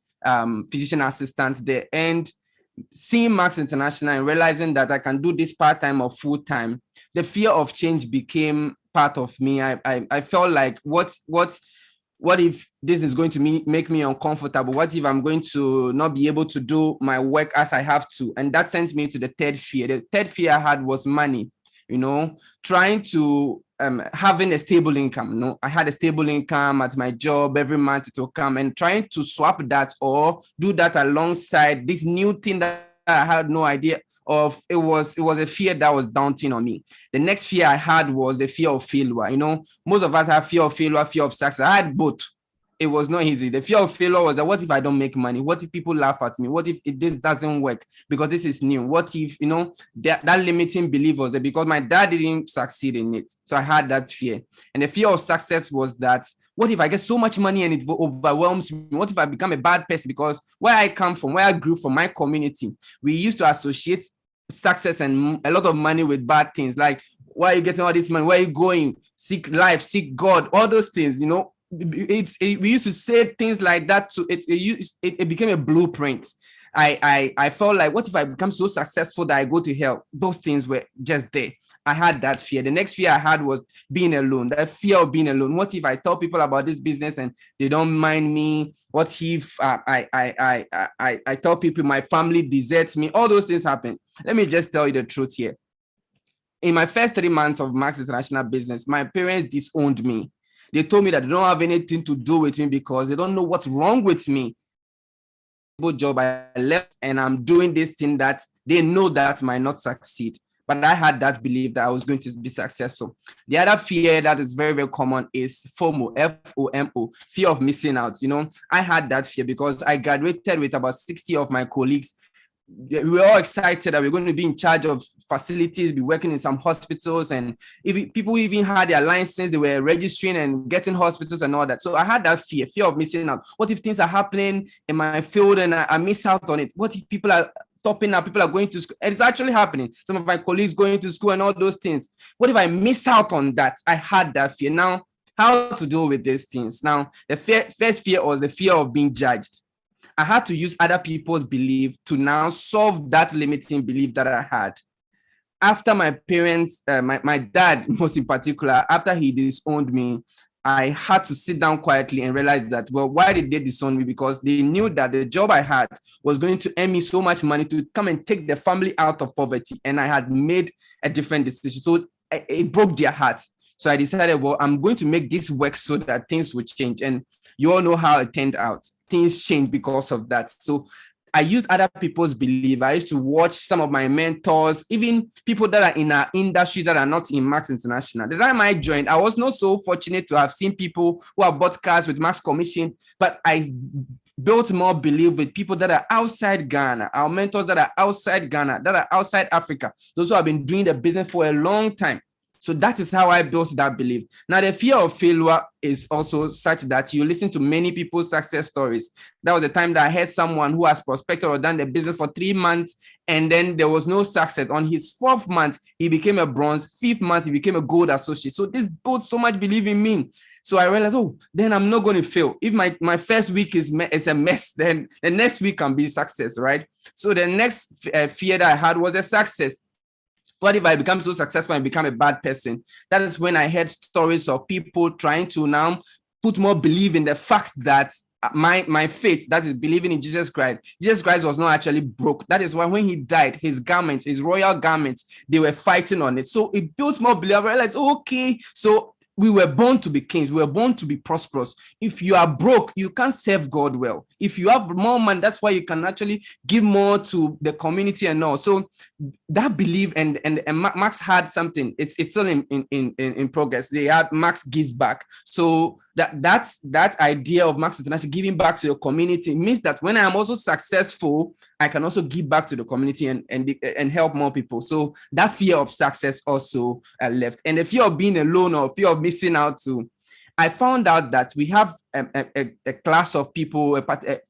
physician assistant there. And seeing Max International and realizing that I can do this part-time or full-time, the fear of change became part of me. I felt like, what if this is going to make me uncomfortable? What if I'm going to not be able to do my work as I have to? And that sent me to the third fear. The third fear I had was money. trying to having a stable income. I had a stable income at my job every month. It will come, and trying to swap that or do that alongside this new thing that I had no idea of. It was a fear that was daunting on me. The next fear I had was the fear of failure. Most of us have fear of failure, fear of success. I had both. It was not easy. The fear of failure was that, what if I don't make money? What if people laugh at me? What if this doesn't work because this is new? What if, that limiting belief was there because my dad didn't succeed in it. So I had that fear. And the fear of success was that, what if I get so much money and it overwhelms me? What if I become a bad person? Because where I come from, where I grew from, my community, we used to associate success and a lot of money with bad things. Like, why are you getting all this money? Where are you going? Seek life, seek God, all those things, we used to say things like that. To it became a blueprint. I felt like, what if I become so successful that I go to hell? Those things were just there. I had that fear. The next fear I had was being alone. That fear of being alone. What if I tell people about this business and they don't mind me? What if I tell people my family deserts me? All those things happen. Let me just tell you the truth here. In my first 3 months of Max International Business, my parents disowned me. They told me that they don't have anything to do with me because they don't know what's wrong with me. Good job, I left and I'm doing this thing that they know that might not succeed. But I had that belief that I was going to be successful. The other fear that is very, very common is FOMO, F-O-M-O, fear of missing out. I had that fear because I graduated with about 60 of my colleagues. We were all excited that we're going to be in charge of facilities, be working in some hospitals, and if people even had their license, they were registering and getting hospitals and all that. So I had that fear of missing out. What if things are happening in my field and I miss out on it? What if people are topping up, people are going to school, and it's actually happening? Some of my colleagues going to school and all those things. What if I miss out on that? I had that fear. Now, how to deal with these things? Now, the first fear was the fear of being judged. I had to use other people's belief to now solve that limiting belief that I had. After my parents, my dad, most in particular, after he disowned me, I had to sit down quietly and realize that, well, why did they disown me? Because they knew that the job I had was going to earn me so much money to come and take the family out of poverty. And I had made a different decision. So it broke their hearts. So I decided, well, I'm going to make this work so that things would change. And you all know how it turned out. Things changed because of that. So I used other people's belief. I used to watch some of my mentors, even people that are in our industry that are not in Max International. The time I joined, I was not so fortunate to have seen people who have bought cars with Max Commission, but I built more belief with people that are outside Ghana, our mentors that are outside Ghana, that are outside Africa, those who have been doing the business for a long time. So that is how I built that belief. Now, the fear of failure is also such that you listen to many people's success stories. That was the time that I heard someone who has prospected or done the business for 3 months, and then there was no success. On his 4th month, he became a bronze. 5th month, he became a gold associate. So this built so much belief in me. So I realized, then I'm not going to fail. If my first week is a mess, then the next week can be success, right? So the next fear that I had was a success. What if I become so successful and become a bad person? That is when I heard stories of people trying to now put more belief in the fact that my faith, that is believing in Jesus Christ was not actually broke. That is why when he died, his garments, his royal garments, they were fighting on it. So it built more belief. I realized, okay, so we were born to be kings. We were born to be prosperous. If you are broke, you can't serve God well. If you have more money, that's why you can actually give more to the community and all. So that belief and Max had something. It's still in progress. They had Max Gives Back. So that idea of Max International giving back to your community means that when I am also successful, I can also give back to the community and help more people. So that fear of success also left, and the fear of being alone or fear of missing out too. I found out that we have a class of people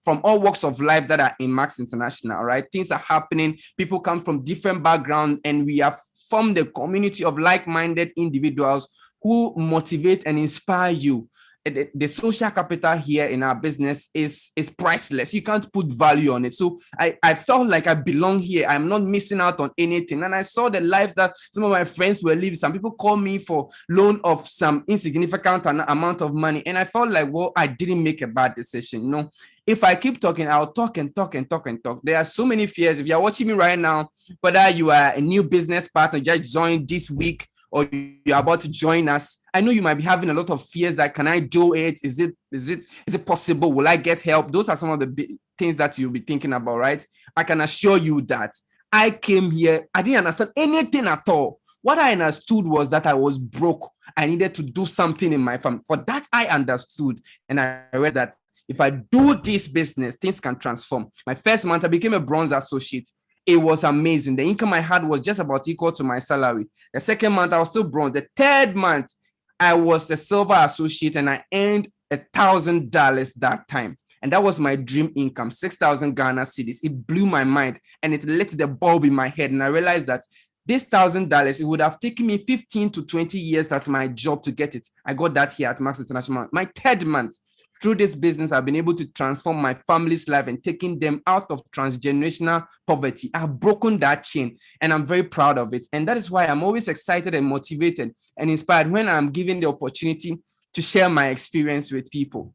from all walks of life that are in Max International, right? Things are happening. People come from different backgrounds, and we have formed a community of like-minded individuals who motivate and inspire you. The social capital here in our business is priceless. You can't put value on it. So I felt like I belong here. I'm not missing out on anything. And I saw the lives that some of my friends were living. Some people called me for loan of some insignificant amount of money. And I felt like, well, I didn't make a bad decision. If I keep talking, I'll talk and talk and talk and talk. There are so many fears. If you're watching me right now, whether you are a new business partner, just joined this week, or you're about to join us, I know you might be having a lot of fears that, can I do it? Is it possible? Will I get help? Those are some of the big things that you'll be thinking about, right? I can assure you that I came here, I didn't understand anything at all. What I understood was that I was broke. I needed to do something in my family. For that, I understood. And I read that if I do this business, things can transform. My first month, I became a bronze associate. It was amazing. The income I had was just about equal to my salary. The second month, I was still bronze. The third month, I was a silver associate and I earned $1,000 that time. And that was my dream income, 6,000 Ghana cedis. It blew my mind and it lit the bulb in my head. And I realized that this $1,000, it would have taken me 15 to 20 years at my job to get it. I got that here at Max International. My third month, through this business, I've been able to transform my family's life and taking them out of transgenerational poverty. I've broken that chain and I'm very proud of it. And that is why I'm always excited and motivated and inspired when I'm given the opportunity to share my experience with people.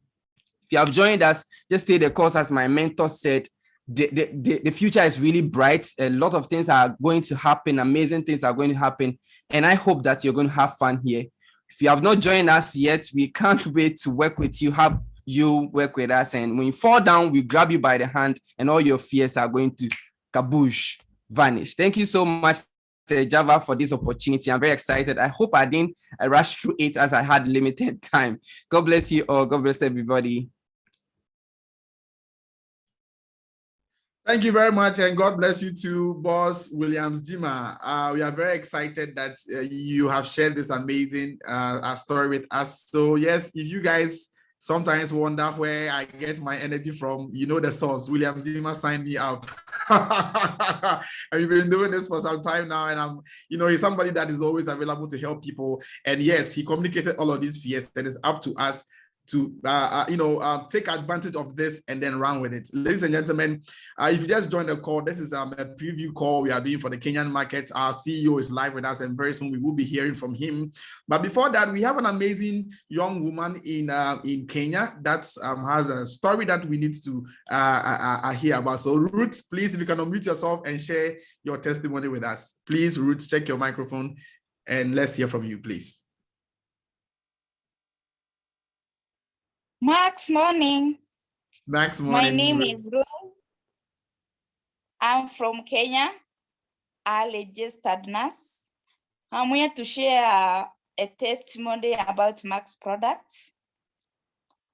If you have joined us, just stay the course. As my mentor said, the future is really bright. A lot of things are going to happen. Amazing things are going to happen. And I hope that you're going to have fun here. If you have not joined us yet, we can't wait to work with you, have you work with us. And when you fall down, we grab you by the hand and all your fears are going to kaboosh, vanish. Thank you so much, Java, for this opportunity. I'm very excited. I hope I didn't rush through it as I had limited time. God bless you all. God bless everybody. Thank you very much, and God bless you too, Boss Williams Jima. We are very excited that you have shared this amazing story with us. So yes, if you guys sometimes wonder where I get my energy from, you know the source. Williams Jima signed me up. I've been doing this for some time now, and I'm, he's somebody that is always available to help people. And yes, he communicated all of these fears, and it's up to us to take advantage of this and then run with it. Ladies and gentlemen, if you just joined the call, this is a preview call we are doing for the Kenyan market. Our CEO is live with us, and very soon we will be hearing from him. But before that, we have an amazing young woman in Kenya that has a story that we need to hear about. So Ruth, please, if you can unmute yourself and share your testimony with us. Please, Ruth, check your microphone and let's hear from you, please. Max, morning. Max, morning. My name is Ruth. I'm from Kenya, a registered nurse. I'm here to share a testimony about Max products.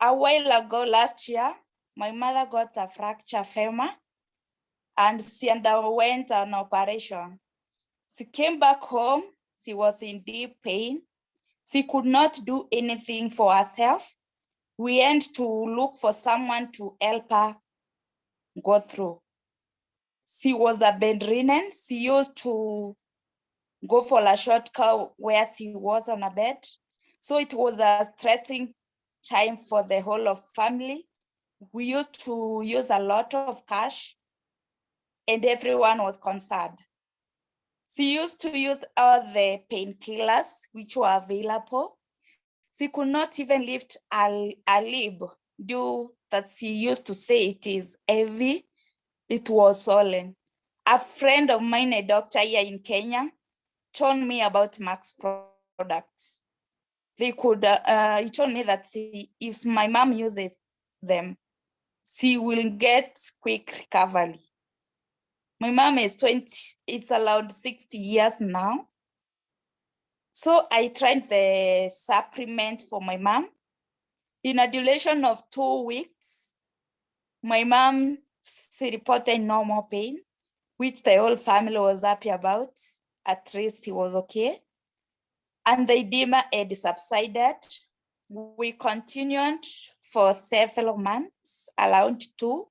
A while ago, last year, my mother got a fracture femur and she underwent an operation. She came back home. She was in deep pain. She could not do anything for herself. We went to look for someone to help her go through. She was a bedridden. She used to go for a short car where she was on a bed. So it was a stressing time for the whole of family. We used to use a lot of cash and everyone was concerned. She used to use all the painkillers which were available. She could not even lift a lip due that she used to say it is heavy, it was swollen. A friend of mine, a doctor here in Kenya, told me about Max products. He told me that if my mom uses them, she will get quick recovery. My mom is 20, it's allowed 60 years now. So I tried the supplement for my mom. In a duration of 2 weeks, my mom, she reported no more pain, which the whole family was happy about. At least he was okay. And the edema had subsided. We continued for several months, around 2.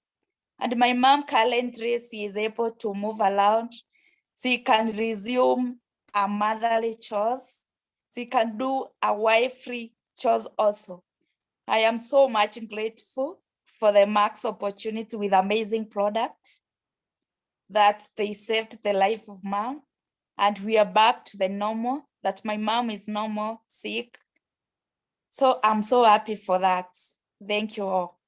And my mom currently, she is able to move around. She can resume a motherly chores. She can do a wife-free chores also. I am so much grateful for the Max opportunity with amazing products that they saved the life of mom. And we are back to the normal, that my mom is no more sick. So I'm so happy for that. Thank you all.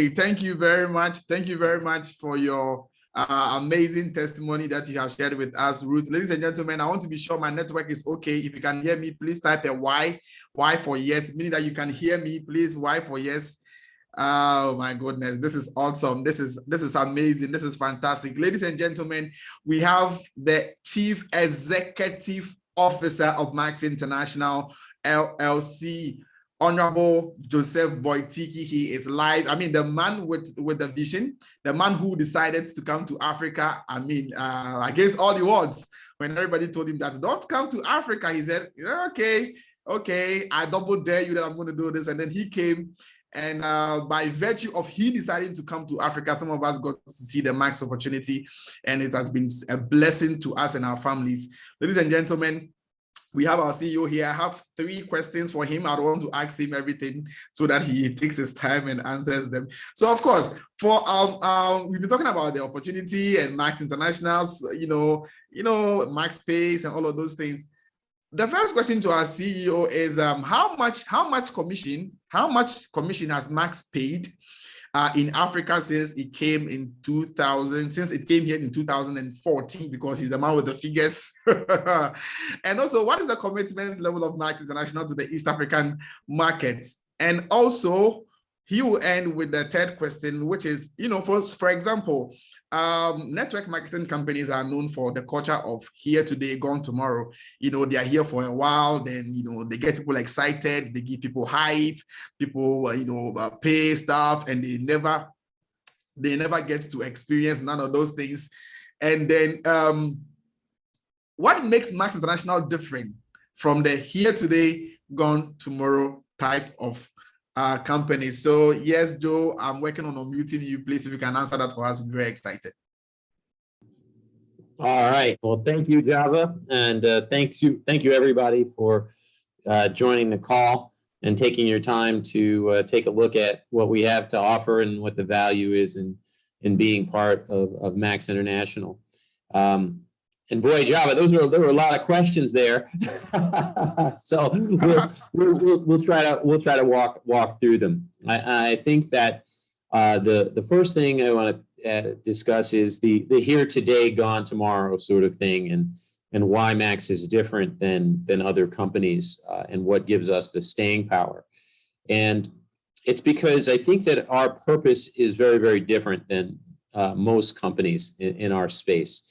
Okay, thank you very much. Thank you very much for your amazing testimony that you have shared with us, Ruth. Ladies and gentlemen, I want to be sure my network is okay. If you can hear me, please type a Y for yes, meaning that you can hear me. Please, Y for yes. Oh my goodness, this is awesome. This is amazing. This is fantastic. Ladies and gentlemen, we have the Chief Executive Officer of Max International LLC, Honorable Joseph Voitiki. He is live. I mean, the man with the vision, the man who decided to come to Africa. I mean, against all the odds, when everybody told him that don't come to Africa, he said, okay, I double dare you that I'm going to do this. And then he came. And by virtue of he deciding to come to Africa, some of us got to see the Max opportunity, and it has been a blessing to us and our families. Ladies and gentlemen, we have our CEO here. I have 3 questions for him. I don't want to ask him everything so that he takes his time and answers them. So, of course, for we've been talking about the opportunity and Max Internationals, Max Space and all of those things. The first question to our CEO is how much commission has Max paid in Africa since it came in 2000, since it came here in 2014, because he's the man with the figures. And also, what is the commitment level of Max International to the East African market? And also, he will end with the third question, which is, for example, network marketing companies are known for the culture of here today, gone tomorrow. They are here for a while, then, they get people excited, they give people hype, people, pay stuff, and they never get to experience none of those things. And then what makes Max International different from the here today, gone tomorrow type of company? So yes, Joe, I'm working on unmuting you. Please, if you can answer that for us, we're very excited. All right. Well, thank you, Java, and thank you everybody for joining the call and taking your time to take a look at what we have to offer and what the value is in being part of Max International. And boy, Java, there were a lot of questions there. So we'll try to walk through them. I think that the first thing I want to discuss is the here today, gone tomorrow sort of thing, and why Max is different than other companies, and what gives us the staying power. And it's because I think that our purpose is very, very different than most companies in our space.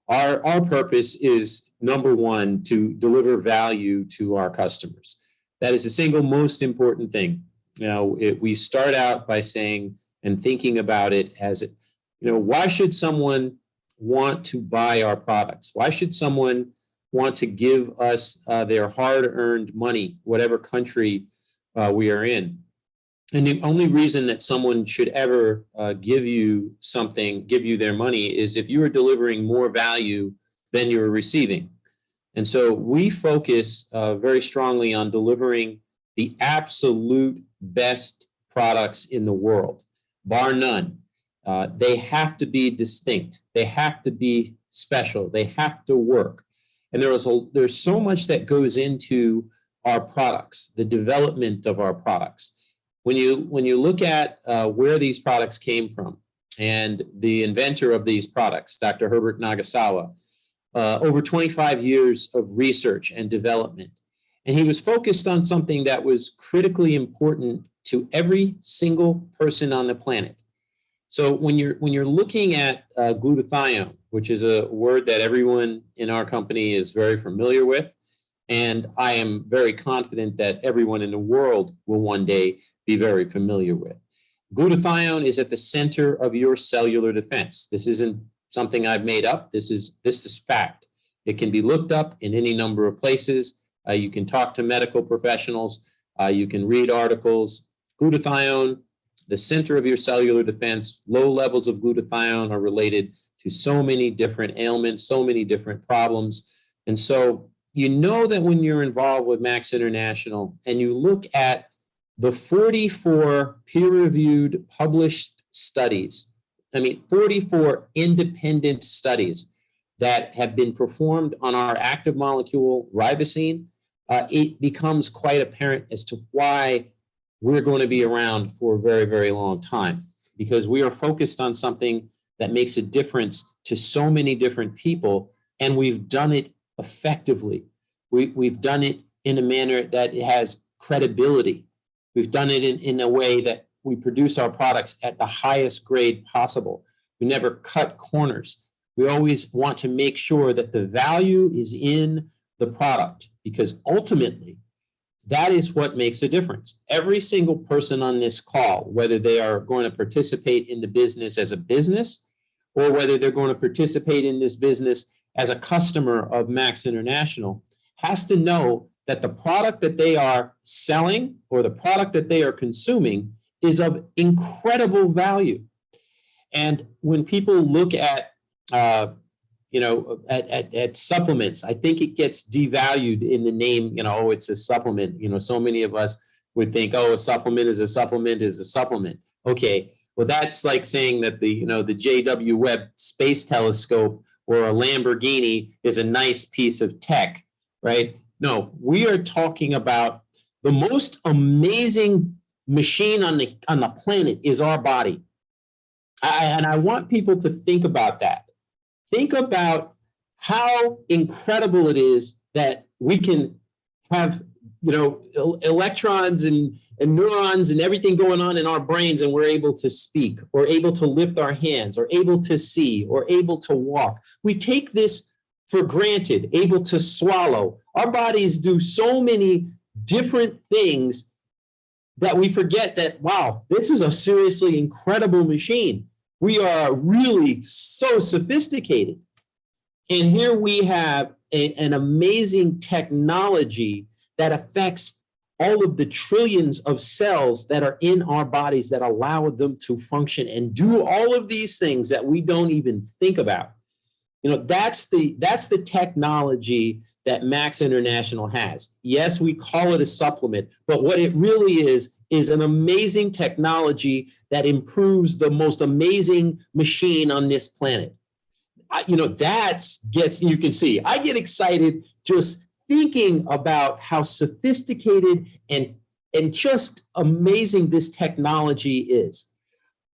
Our purpose is, number one, to deliver value to our customers. That is the single most important thing. We start out by saying and thinking about it as, why should someone want to buy our products? Why should someone want to give us their hard-earned money, whatever country we are in? And the only reason that someone should ever give you their money is if you are delivering more value than you're receiving. And so we focus very strongly on delivering the absolute best products in the world, bar none. They have to be distinct. They have to be special. They have to work. And there's so much that goes into our products, the development of our products. When you look at where these products came from, and the inventor of these products, Dr. Herbert Nagasawa, over 25 years of research and development. And he was focused on something that was critically important to every single person on the planet. So when you're looking at glutathione, which is a word that everyone in our company is very familiar with, and I am very confident that everyone in the world will one day be very familiar with. Glutathione is at the center of your cellular defense. This isn't something I've made up. This is fact. It can be looked up in any number of places. You can talk to medical professionals. You can read articles. Glutathione, the center of your cellular defense. Low levels of glutathione are related to so many different ailments, so many different problems. And so you know that when you're involved with Max International and you look at the 44 peer-reviewed published studies, 44 independent studies that have been performed on our active molecule ribosine, it becomes quite apparent as to why we're going to be around for a very, very long time. because we are focused on something that makes a difference to so many different people, and we've done it effectively. We've done it in a manner that it has credibility. We've done it in a way that we produce our products at the highest grade possible. We never cut corners. We always want to make sure that the value is in the product, because ultimately that is what makes a difference. Every single person on this call, whether they are going to participate in the business as a business, or whether they're going to participate in this business as a customer of Max International, has to know that the product that they are selling or the product that they are consuming is of incredible value. And when people look at, at supplements, I think it gets devalued in the name, oh, it's a supplement. So many of us would think, oh, a supplement is a supplement is a supplement. Okay, well, that's like saying that the JW Webb Space Telescope or a Lamborghini is a nice piece of tech, right? No, we are talking about the most amazing machine on the planet is our body. And I want people to think about that. Think about how incredible it is that we can have, electrons and neurons and everything going on in our brains, and we're able to speak, or able to lift our hands, or able to see, or able to walk. We take this for granted, able to swallow. Our bodies do so many different things that we forget that, wow, this is a seriously incredible machine. We are really so sophisticated. And here we have an amazing technology that affects all of the trillions of cells that are in our bodies that allow them to function and do all of these things that we don't even think about. That's the technology that Max International has. Yes, we call it a supplement, but what it really is an amazing technology that improves the most amazing machine on this planet. You can see, I get excited just thinking about how sophisticated and just amazing this technology is.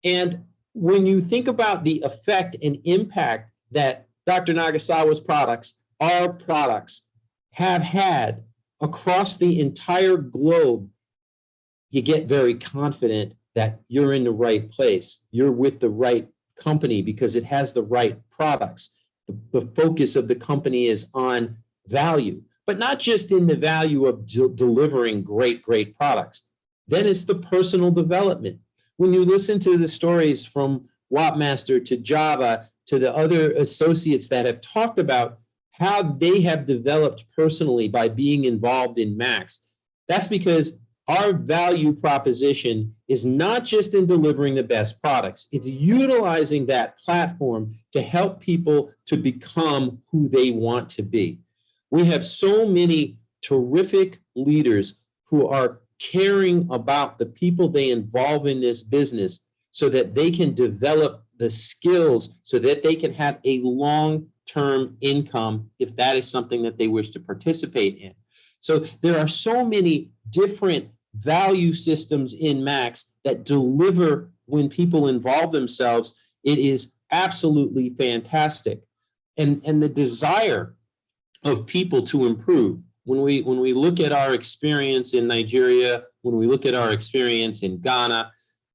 And when you think about the effect and impact that Dr. Nagasawa's products, our products, have had across the entire globe, you get very confident that you're in the right place. You're with the right company because it has the right products. The focus of the company is on value, but not just in the value of delivering great products. Then it's the personal development. When you listen to the stories from Wattmaster to Java to the other associates that have talked about how they have developed personally by being involved in Max, that's because our value proposition is not just in delivering the best products, it's utilizing that platform to help people to become who they want to be. We have so many terrific leaders who are caring about the people they involve in this business so that they can develop the skills so that they can have a long-term income if that is something that they wish to participate in. So there are so many different value systems in Max that deliver when people involve themselves. It is absolutely fantastic. And the desire of people to improve. When we look at our experience in Nigeria, when we look at our experience in Ghana,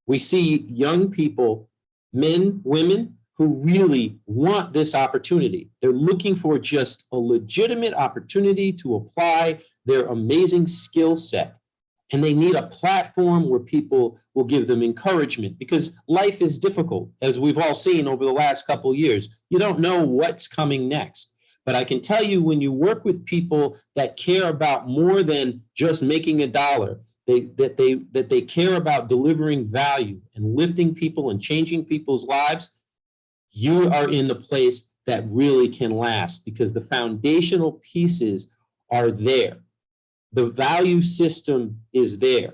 we see young people, men, women, who really want this opportunity. They're looking for just a legitimate opportunity to apply their amazing skill set. And they need a platform where people will give them encouragement, because life is difficult, as we've all seen over the last couple of years. You don't know what's coming next. But I can tell you, when you work with people that care about more than just making a dollar, that they care about delivering value and lifting people and changing people's lives, you are in the place that really can last, because the foundational pieces are there. The value system is there.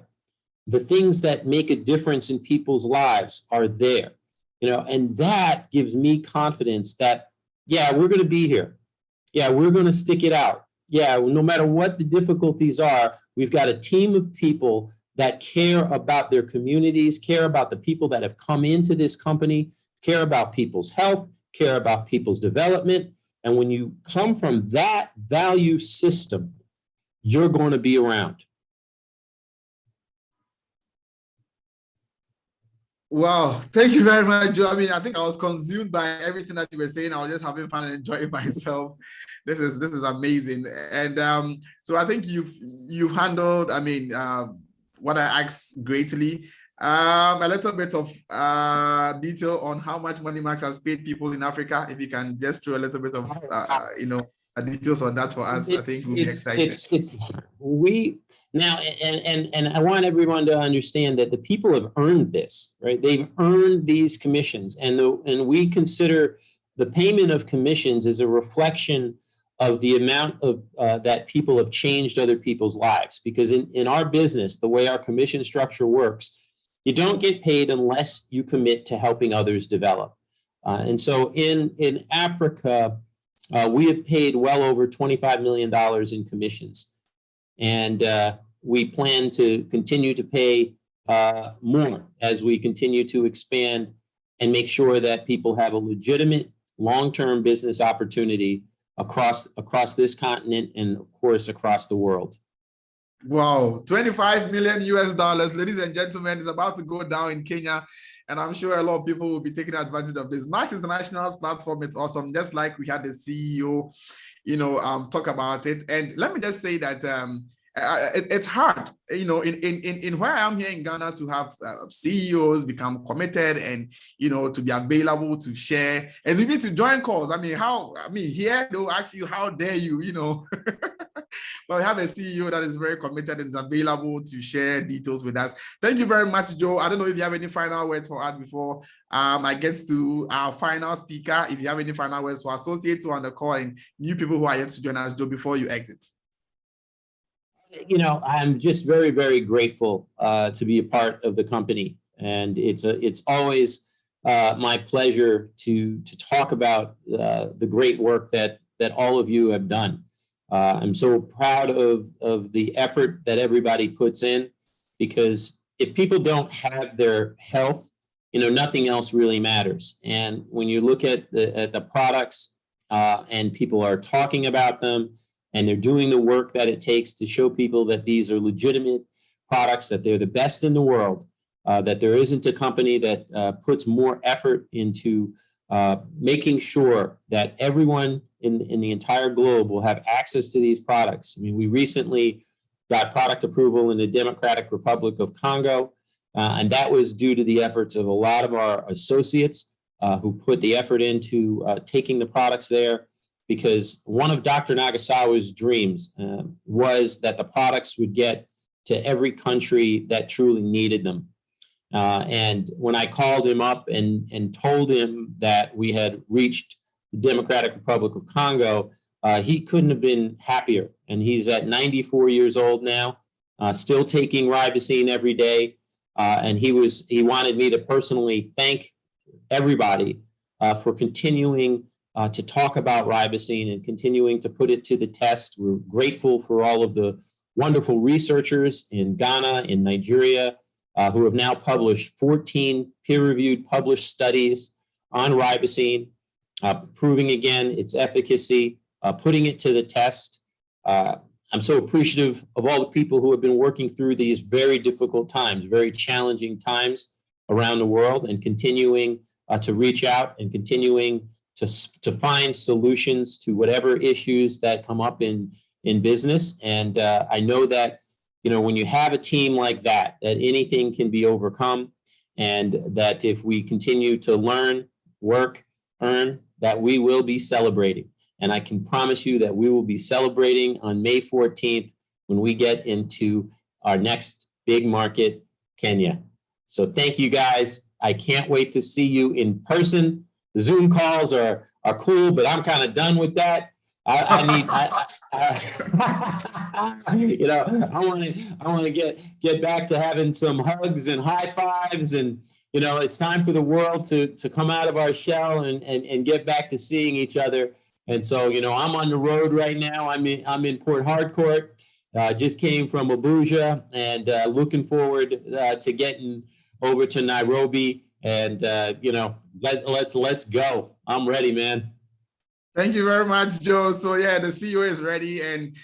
The things that make a difference in people's lives are there. And that gives me confidence that, yeah, we're going to be here. Yeah, we're going to stick it out. Yeah, no matter what the difficulties are, we've got a team of people that care about their communities, care about the people that have come into this company, care about people's health, care about people's development. And when you come from that value system, you're going to be around. Wow, thank you very much, Joe. I mean, I think I was consumed by everything that you were saying. I was just having fun and enjoying myself. This is amazing. And so I think you've handled, I mean, what I asked greatly. A little bit of detail on how much money Max has paid people in Africa. If you can just throw a little bit of details on that for us, I think we'll be excited. Now, and I want everyone to understand that the people have earned this, right? They've earned these commissions, and we consider the payment of commissions as a reflection of the amount of that people have changed other people's lives. Because in our business, the way our commission structure works, you don't get paid unless you commit to helping others develop. And so in Africa, we have paid well over $25 million in commissions. And we plan to continue to pay more as we continue to expand and make sure that people have a legitimate long-term business opportunity across this continent and, of course, across the world. Wow, 25 million US dollars, ladies and gentlemen, is about to go down in Kenya. And I'm sure a lot of people will be taking advantage of this. Max International's platform, it's awesome. Just like we had the CEO, talk about it. And let me just say that it's hard, in where I am here in Ghana, to have CEOs become committed and, to be available to share and even to join calls. Here they'll ask you, how dare you, But we have a CEO that is very committed and is available to share details with us. Thank you very much, Joe. I don't know if you have any final words for us before I get to our final speaker. If you have any final words for associates who are on the call and new people who are yet to join us, Joe, before you exit. I'm just very, very grateful to be a part of the company. And it's always my pleasure to talk about the great work that all of you have done. I'm so proud of the effort that everybody puts in, because if people don't have their health, nothing else really matters. And when you look at the products and people are talking about them and they're doing the work that it takes to show people that these are legitimate products, that they're the best in the world, that there isn't a company that puts more effort into making sure that everyone in the entire globe will have access to these products. I mean, we recently got product approval in the Democratic Republic of Congo, and that was due to the efforts of a lot of our associates who put the effort into taking the products there, because one of Dr. Nagasawa's dreams was that the products would get to every country that truly needed them. And when I called him up and told him that we had reached the Democratic Republic of Congo, he couldn't have been happier. And he's at 94 years old now, still taking ribosine every day. And he wanted me to personally thank everybody for continuing to talk about ribosine and continuing to put it to the test. We're grateful for all of the wonderful researchers in Ghana, in Nigeria, who have now published 14 peer-reviewed published studies on ribosine, proving again its efficacy, putting it to the test. I'm so appreciative of all the people who have been working through these very difficult times, very challenging times around the world, and continuing to reach out and continuing to find solutions to whatever issues that come up in business. And I know that, when you have a team like that anything can be overcome, and that if we continue to learn, work, earn, that we will be celebrating. And I can promise you that we will be celebrating on May 14th when we get into our next big market, Kenya. So thank you guys. I can't wait to see you in person. The Zoom calls are cool, but I'm kind of done with that. I want to get back to having some hugs and high fives, and it's time for the world to come out of our shell and get back to seeing each other. And so I'm on the road right now. I'm in Port Harcourt, Just came from Abuja and looking forward to getting over to Nairobi. And let's go. I'm ready, man. Thank you very much, Joe. So yeah, the CEO is ready, and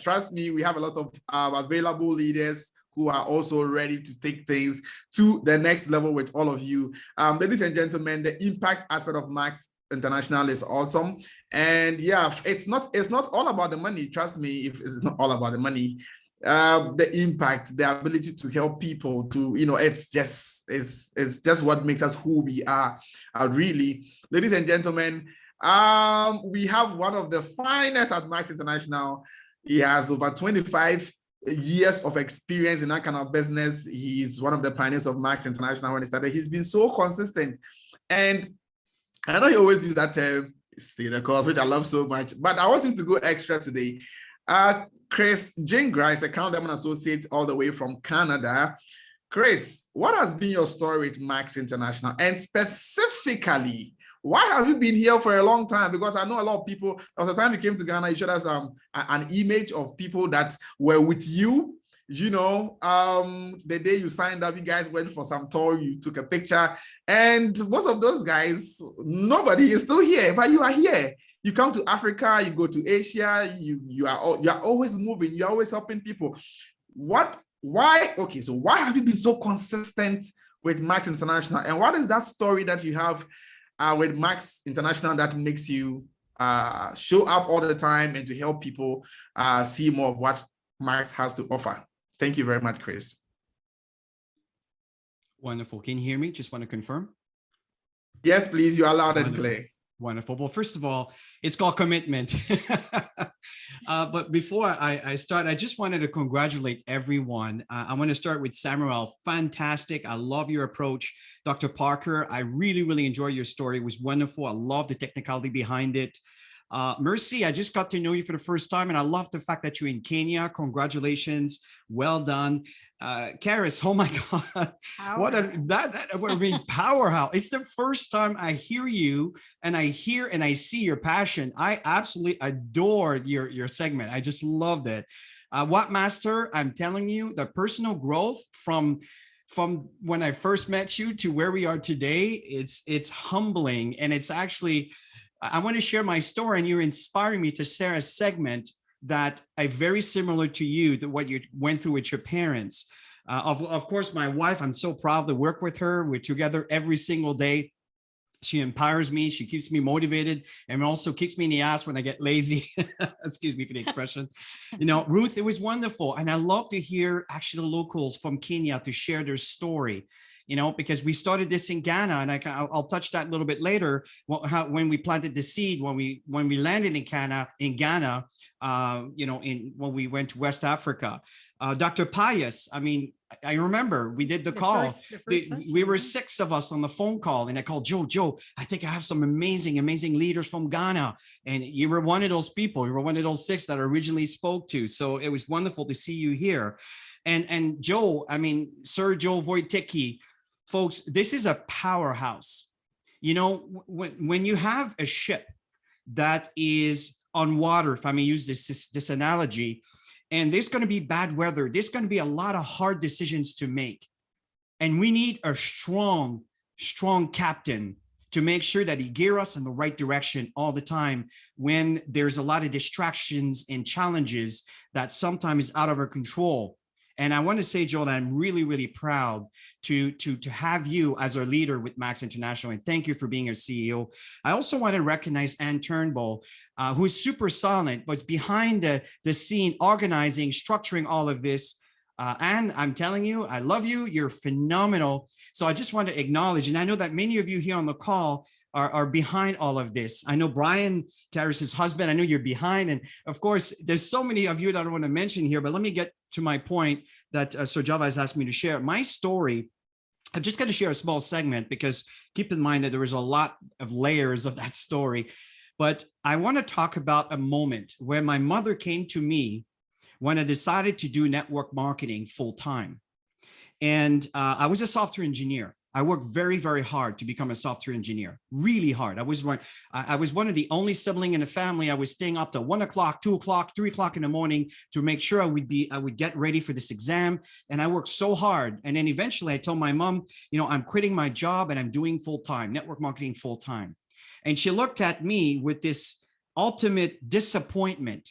trust me, we have a lot of available leaders who are also ready to take things to the next level with all of you. Ladies and gentlemen, the impact aspect of Max International is awesome. And yeah, it's not all about the money. Trust me, if it's not all about the money, the impact, the ability to help people to, it's just what makes us who we are, really. Ladies and gentlemen, we have one of the finest at Max International. He has over 25 years of experience in that kind of business. He's one of the pioneers of Max International when he started. He's been so consistent. And I know he always use that term, stay the course, which I love so much, but I want him to go extra today. Chris Gingras is a Crown Diamond Associate all the way from Canada. Chris, what has been your story with Max International? And specifically, why have you been here for a long time? Because I know a lot of people, there was a time you came to Ghana, you showed us an image of people that were with you, the day you signed up, you guys went for some tour, you took a picture, and most of those guys, nobody is still here, but you are here. You come to Africa, you go to Asia, you are always moving, you're always helping people. Why have you been so consistent with Max International? And what is that story that you have with Max International that makes you show up all the time and to help people see more of what Max has to offer? Thank you very much, Chris. Wonderful. Can you hear me? Just want to confirm. Yes, please. You are loud and clear. Wonderful. Well, first of all, it's called commitment. But before I start, I just wanted to congratulate everyone. I want to start with Samuel. Fantastic. I love your approach. Dr. Parker, I really, really enjoy your story. It was wonderful. I love the technicality behind it. Mercy, I just got to know you for the first time, and I love the fact that you're in Kenya. Congratulations. Well done. Karis, oh my God. What a powerhouse. It's the first time I hear you and I see your passion. I absolutely adored your segment. I just loved it. What Master, I'm telling you, the personal growth from when I first met you to where we are today, it's humbling. And it's actually, I want to share my story, and you're inspiring me to share a segment that I very similar to you, to what you went through with your parents. Of course, my wife, I'm so proud to work with her. We're together every single day. She empowers me. She keeps me motivated, and also kicks me in the ass when I get lazy. Excuse me for the expression. Ruth, it was wonderful. And I love to hear actually the locals from Kenya to share their story. Because we started this in Ghana, and I'll touch that a little bit later. When we planted the seed, when we landed in Ghana, when we went to West Africa. Dr. Pius, I remember we did the call. We were 6 of us on the phone call, and I called Joe, I think I have some amazing leaders from Ghana. And you were one of those people. You were one of those 6 that I originally spoke to. So it was wonderful to see you here. And Joe, Sir Joe Wojtycki, folks, this is a powerhouse. When you have a ship that is on water, if I may use this analogy, and there's going to be bad weather, there's going to be a lot of hard decisions to make. And we need a strong captain to make sure that he gear us in the right direction all the time when there's a lot of distractions and challenges that sometimes is out of our control. And I want to say, Joel, I'm really, really proud to have you as our leader with Max International. And thank you for being our CEO. I also want to recognize Ann Turnbull, who is super silent, but behind the scene, organizing, structuring all of this. Ann, I'm telling you, I love you. You're phenomenal. So I just want to acknowledge, and I know that many of you here on the call are behind all of this. I know Brian Karis's husband, I know you're behind. And of course, there's so many of you that I don't want to mention here, but let me get to my point that Sir Java has asked me to share. My story, I'm just going to share a small segment because keep in mind that there is a lot of layers of that story. But I want to talk about a moment where my mother came to me when I decided to do network marketing full time. And I was a software engineer. I worked very, very hard to become a software engineer, really hard. I was one of the only sibling in the family. I was staying up to 1 o'clock, 2 o'clock, 3 o'clock in the morning to make sure I would get ready for this exam. And I worked so hard. And then eventually I told my mom, you know, I'm quitting my job and I'm doing full-time, network marketing full-time. And she looked at me with this ultimate disappointment.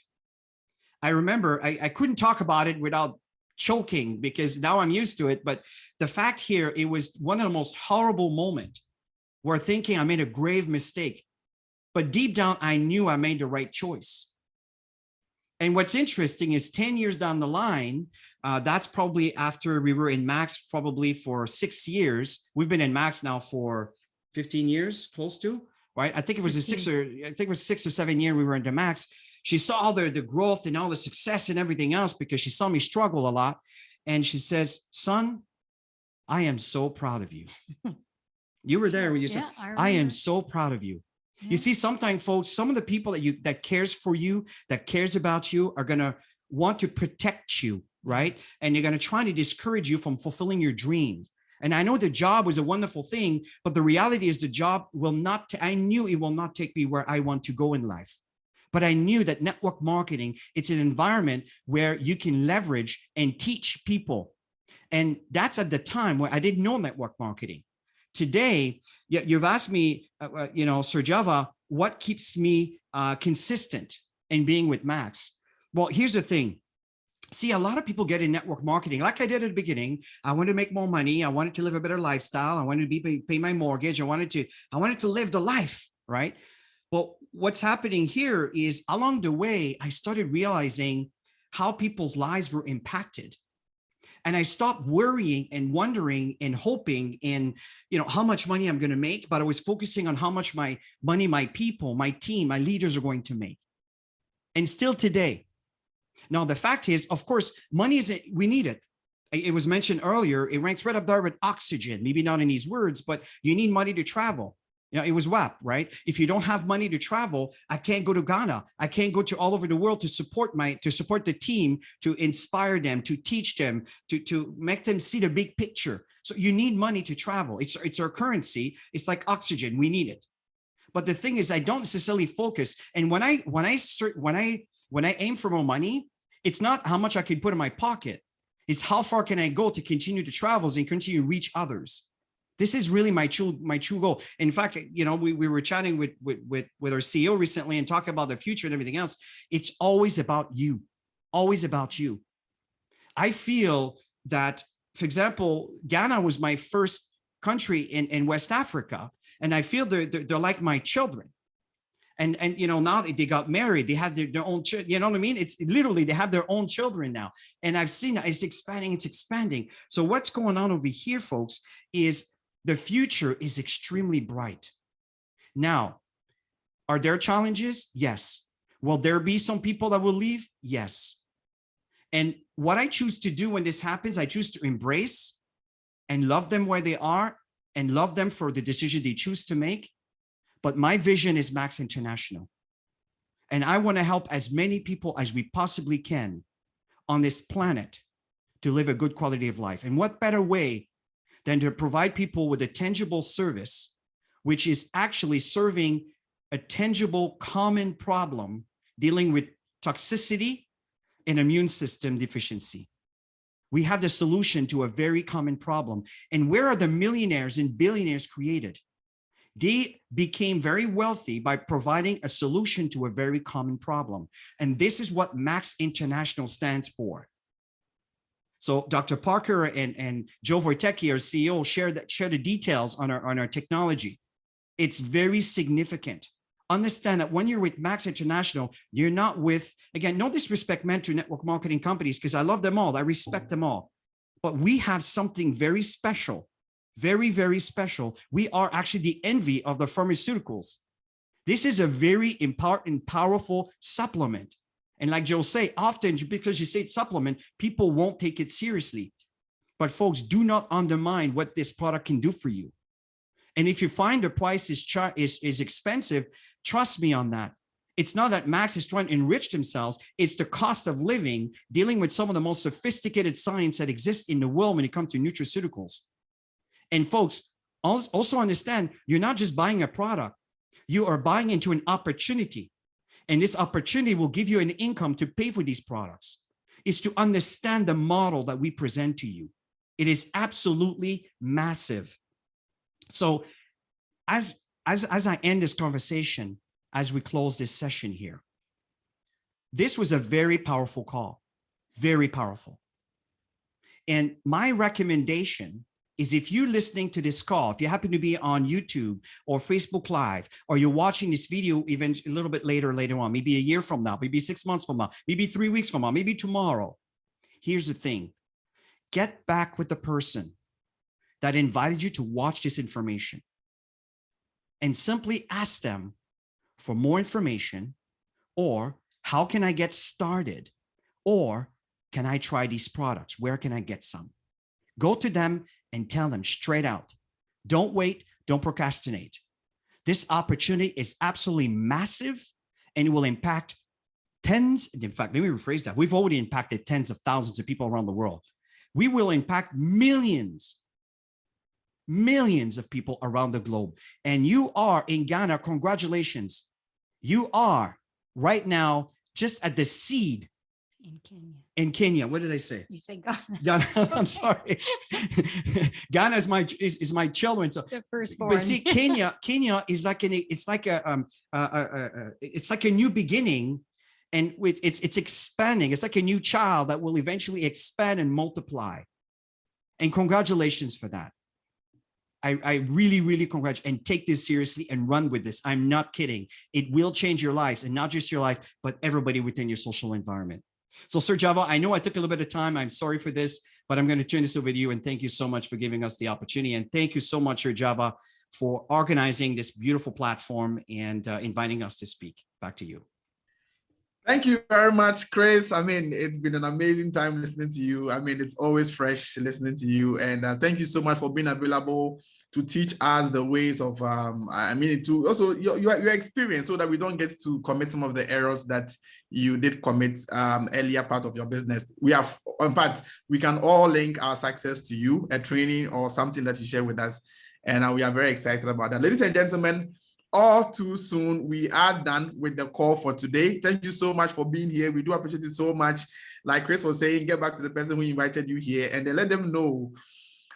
I remember I couldn't talk about it without choking because now I'm used to it. But the fact here, it was one of the most horrible moments where thinking I made a grave mistake. But deep down, I knew I made the right choice. And what's interesting is 10 years down the line, that's probably after we were in Max probably for 6 years. We've been in Max now for 15 years, close to, right? I think it was 6 or 7 years we were into Max. She saw the growth and all the success and everything else because she saw me struggle a lot. And she says, son, I am so proud of you. You were there when you said, I am so proud of you. Yeah. You see, sometimes folks, some of the people that cares for you, that cares about you are going to want to protect you, right? And they're going to try to discourage you from fulfilling your dreams. And I know the job was a wonderful thing, but the reality is the job will not, I knew it will not take me where I want to go in life. But I knew that network marketing, it's an environment where you can leverage and teach people. And that's at the time where I didn't know network marketing. Today, you've asked me, you know, Sir Java, what keeps me consistent in being with Max? Well, here's the thing. See, a lot of people get in network marketing like I did at the beginning. I wanted to make more money. I wanted to live a better lifestyle. I wanted to pay my mortgage. I wanted to live the life, right? Well, what's happening here is along the way, I started realizing how people's lives were impacted. And I stopped worrying and wondering and hoping in, you know, how much money I'm going to make, but I was focusing on how much money my people, my team, my leaders are going to make. And still today. Now, the fact is, of course, money we need it. It was mentioned earlier, it ranks right up there with oxygen, maybe not in these words, but you need money to travel. You know, it was WAP, right? If you don't have money to travel, I can't go to Ghana. I can't go to all over the world to support the team, to inspire them, to teach them, to make them see the big picture. So you need money to travel. It's our currency. It's like oxygen. We need it. But the thing is, I don't necessarily focus. And when I aim for more money, it's not how much I can put in my pocket. It's how far can I go to continue to travel and continue to reach others. This is really my true goal. In fact, you know, we were chatting with our CEO recently and talking about the future and everything else. It's always about you, always about you. I feel that, for example, Ghana was my first country in West Africa, and I feel they're like my children. And you know, now they got married, they have their own children, you know what I mean? It's literally, they have their own children now. And I've seen that it's expanding. So what's going on over here, folks, is the future is extremely bright. Now, are there challenges? Yes. Will there be some people that will leave? Yes. And what I choose to do when this happens, I choose to embrace and love them where they are and love them for the decision they choose to make. But my vision is Max International. And I want to help as many people as we possibly can on this planet to live a good quality of life. And what better way than to provide people with a tangible service, which is actually serving a tangible common problem dealing with toxicity and immune system deficiency. We have the solution to a very common problem. And where are the millionaires and billionaires created? They became very wealthy by providing a solution to a very common problem. And this is what Max International stands for. So Dr. Parker and Joe Wojtecki, our CEO, share the details on our technology. It's very significant. Understand that when you're with Max International, you're not with, again, no disrespect meant to network marketing companies, because I love them all. I respect them all. But we have something very special, very, very special. We are actually the envy of the pharmaceuticals. This is a very important, powerful supplement. And like Joe say, often because you say it's supplement, people won't take it seriously. But folks, do not undermine what this product can do for you. And if you find the price is expensive, trust me on that. It's not that Max is trying to enrich themselves. It's the cost of living, dealing with some of the most sophisticated science that exists in the world when it comes to nutraceuticals. And folks, Also understand, you're not just buying a product, you are buying into an opportunity. And this opportunity will give you an income to pay for these products. Is to understand the model that we present to you. It is absolutely massive. So as I end this conversation, as we close this session here, this was a very powerful call, very powerful. And my recommendation is, if you're listening to this call, if you happen to be on YouTube or Facebook Live, or you're watching this video even a little bit later on, maybe a year from now, maybe 6 months from now, maybe 3 weeks from now, maybe tomorrow. Here's the thing. Get back with the person that invited you to watch this information and simply ask them for more information, or how can I get started? Or can I try these products? Where can I get some? Go to them and tell them straight out. Don't wait, don't procrastinate. This opportunity is absolutely massive, and it will impact tens. In fact, let me rephrase that. We've already impacted tens of thousands of people around the world. We will impact millions of people around the globe. And you are in Ghana, congratulations. You are right now just at the seed. In Kenya, what did I say? You say Ghana. Ghana, I'm sorry. Ghana is my children. So, The firstborn. but see, Kenya is like it's like a new beginning, and it's expanding. It's like a new child that will eventually expand and multiply. And congratulations for that. I really, really congratulate, and take this seriously and run with this. I'm not kidding. It will change your lives, and not just your life, but everybody within your social environment. So, Sir Java, I know I took a little bit of time. I'm sorry for this, but I'm going to turn this over to you. And thank you so much for giving us the opportunity. And thank you so much, Sir Java, for organizing this beautiful platform and inviting us to speak. Back to you. Thank you very much, Chris. I mean, it's been an amazing time listening to you. I mean, it's always fresh listening to you. And thank you so much for being available to teach us the ways of, to also your experience, so that we don't get to commit some of the errors that you did commit earlier part of your business. We have, in fact, we can all link our success to you, a training or something that you share with us. And we are very excited about that. Ladies and gentlemen, all too soon, we are done with the call for today. Thank you so much for being here. We do appreciate it so much. Like Chris was saying, get back to the person who invited you here and then let them know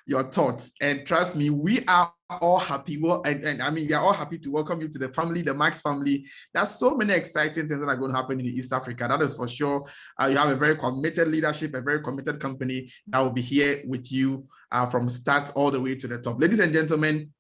your thoughts. And trust me, we are all happy. Well, and I mean, we are all happy to welcome you to the family, the Max family. There's so many exciting things that are going to happen in East Africa. That is for sure. You have a very committed leadership, a very committed company that will be here with you from start all the way to the top. Ladies and gentlemen,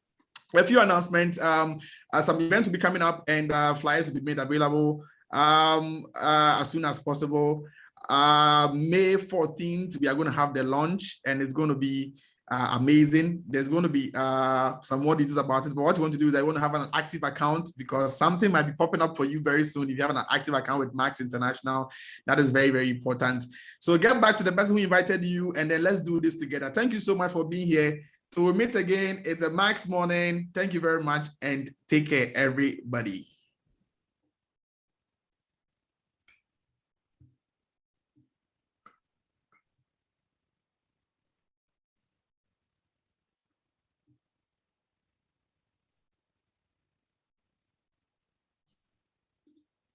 a few announcements. Some events will be coming up, and flyers will be made available as soon as possible. May 14th, we are going to have the launch, and it's going to be amazing. There's going to be some more details about it, but what you want to do is I want to have an active account, because something might be popping up for you very soon. If you have an active account with Max International, that is very, very important. So get back to the person who invited you, and then let's do this together. Thank you so much for being here. So we'll meet again. It's a Max morning. Thank you very much, and take care, everybody.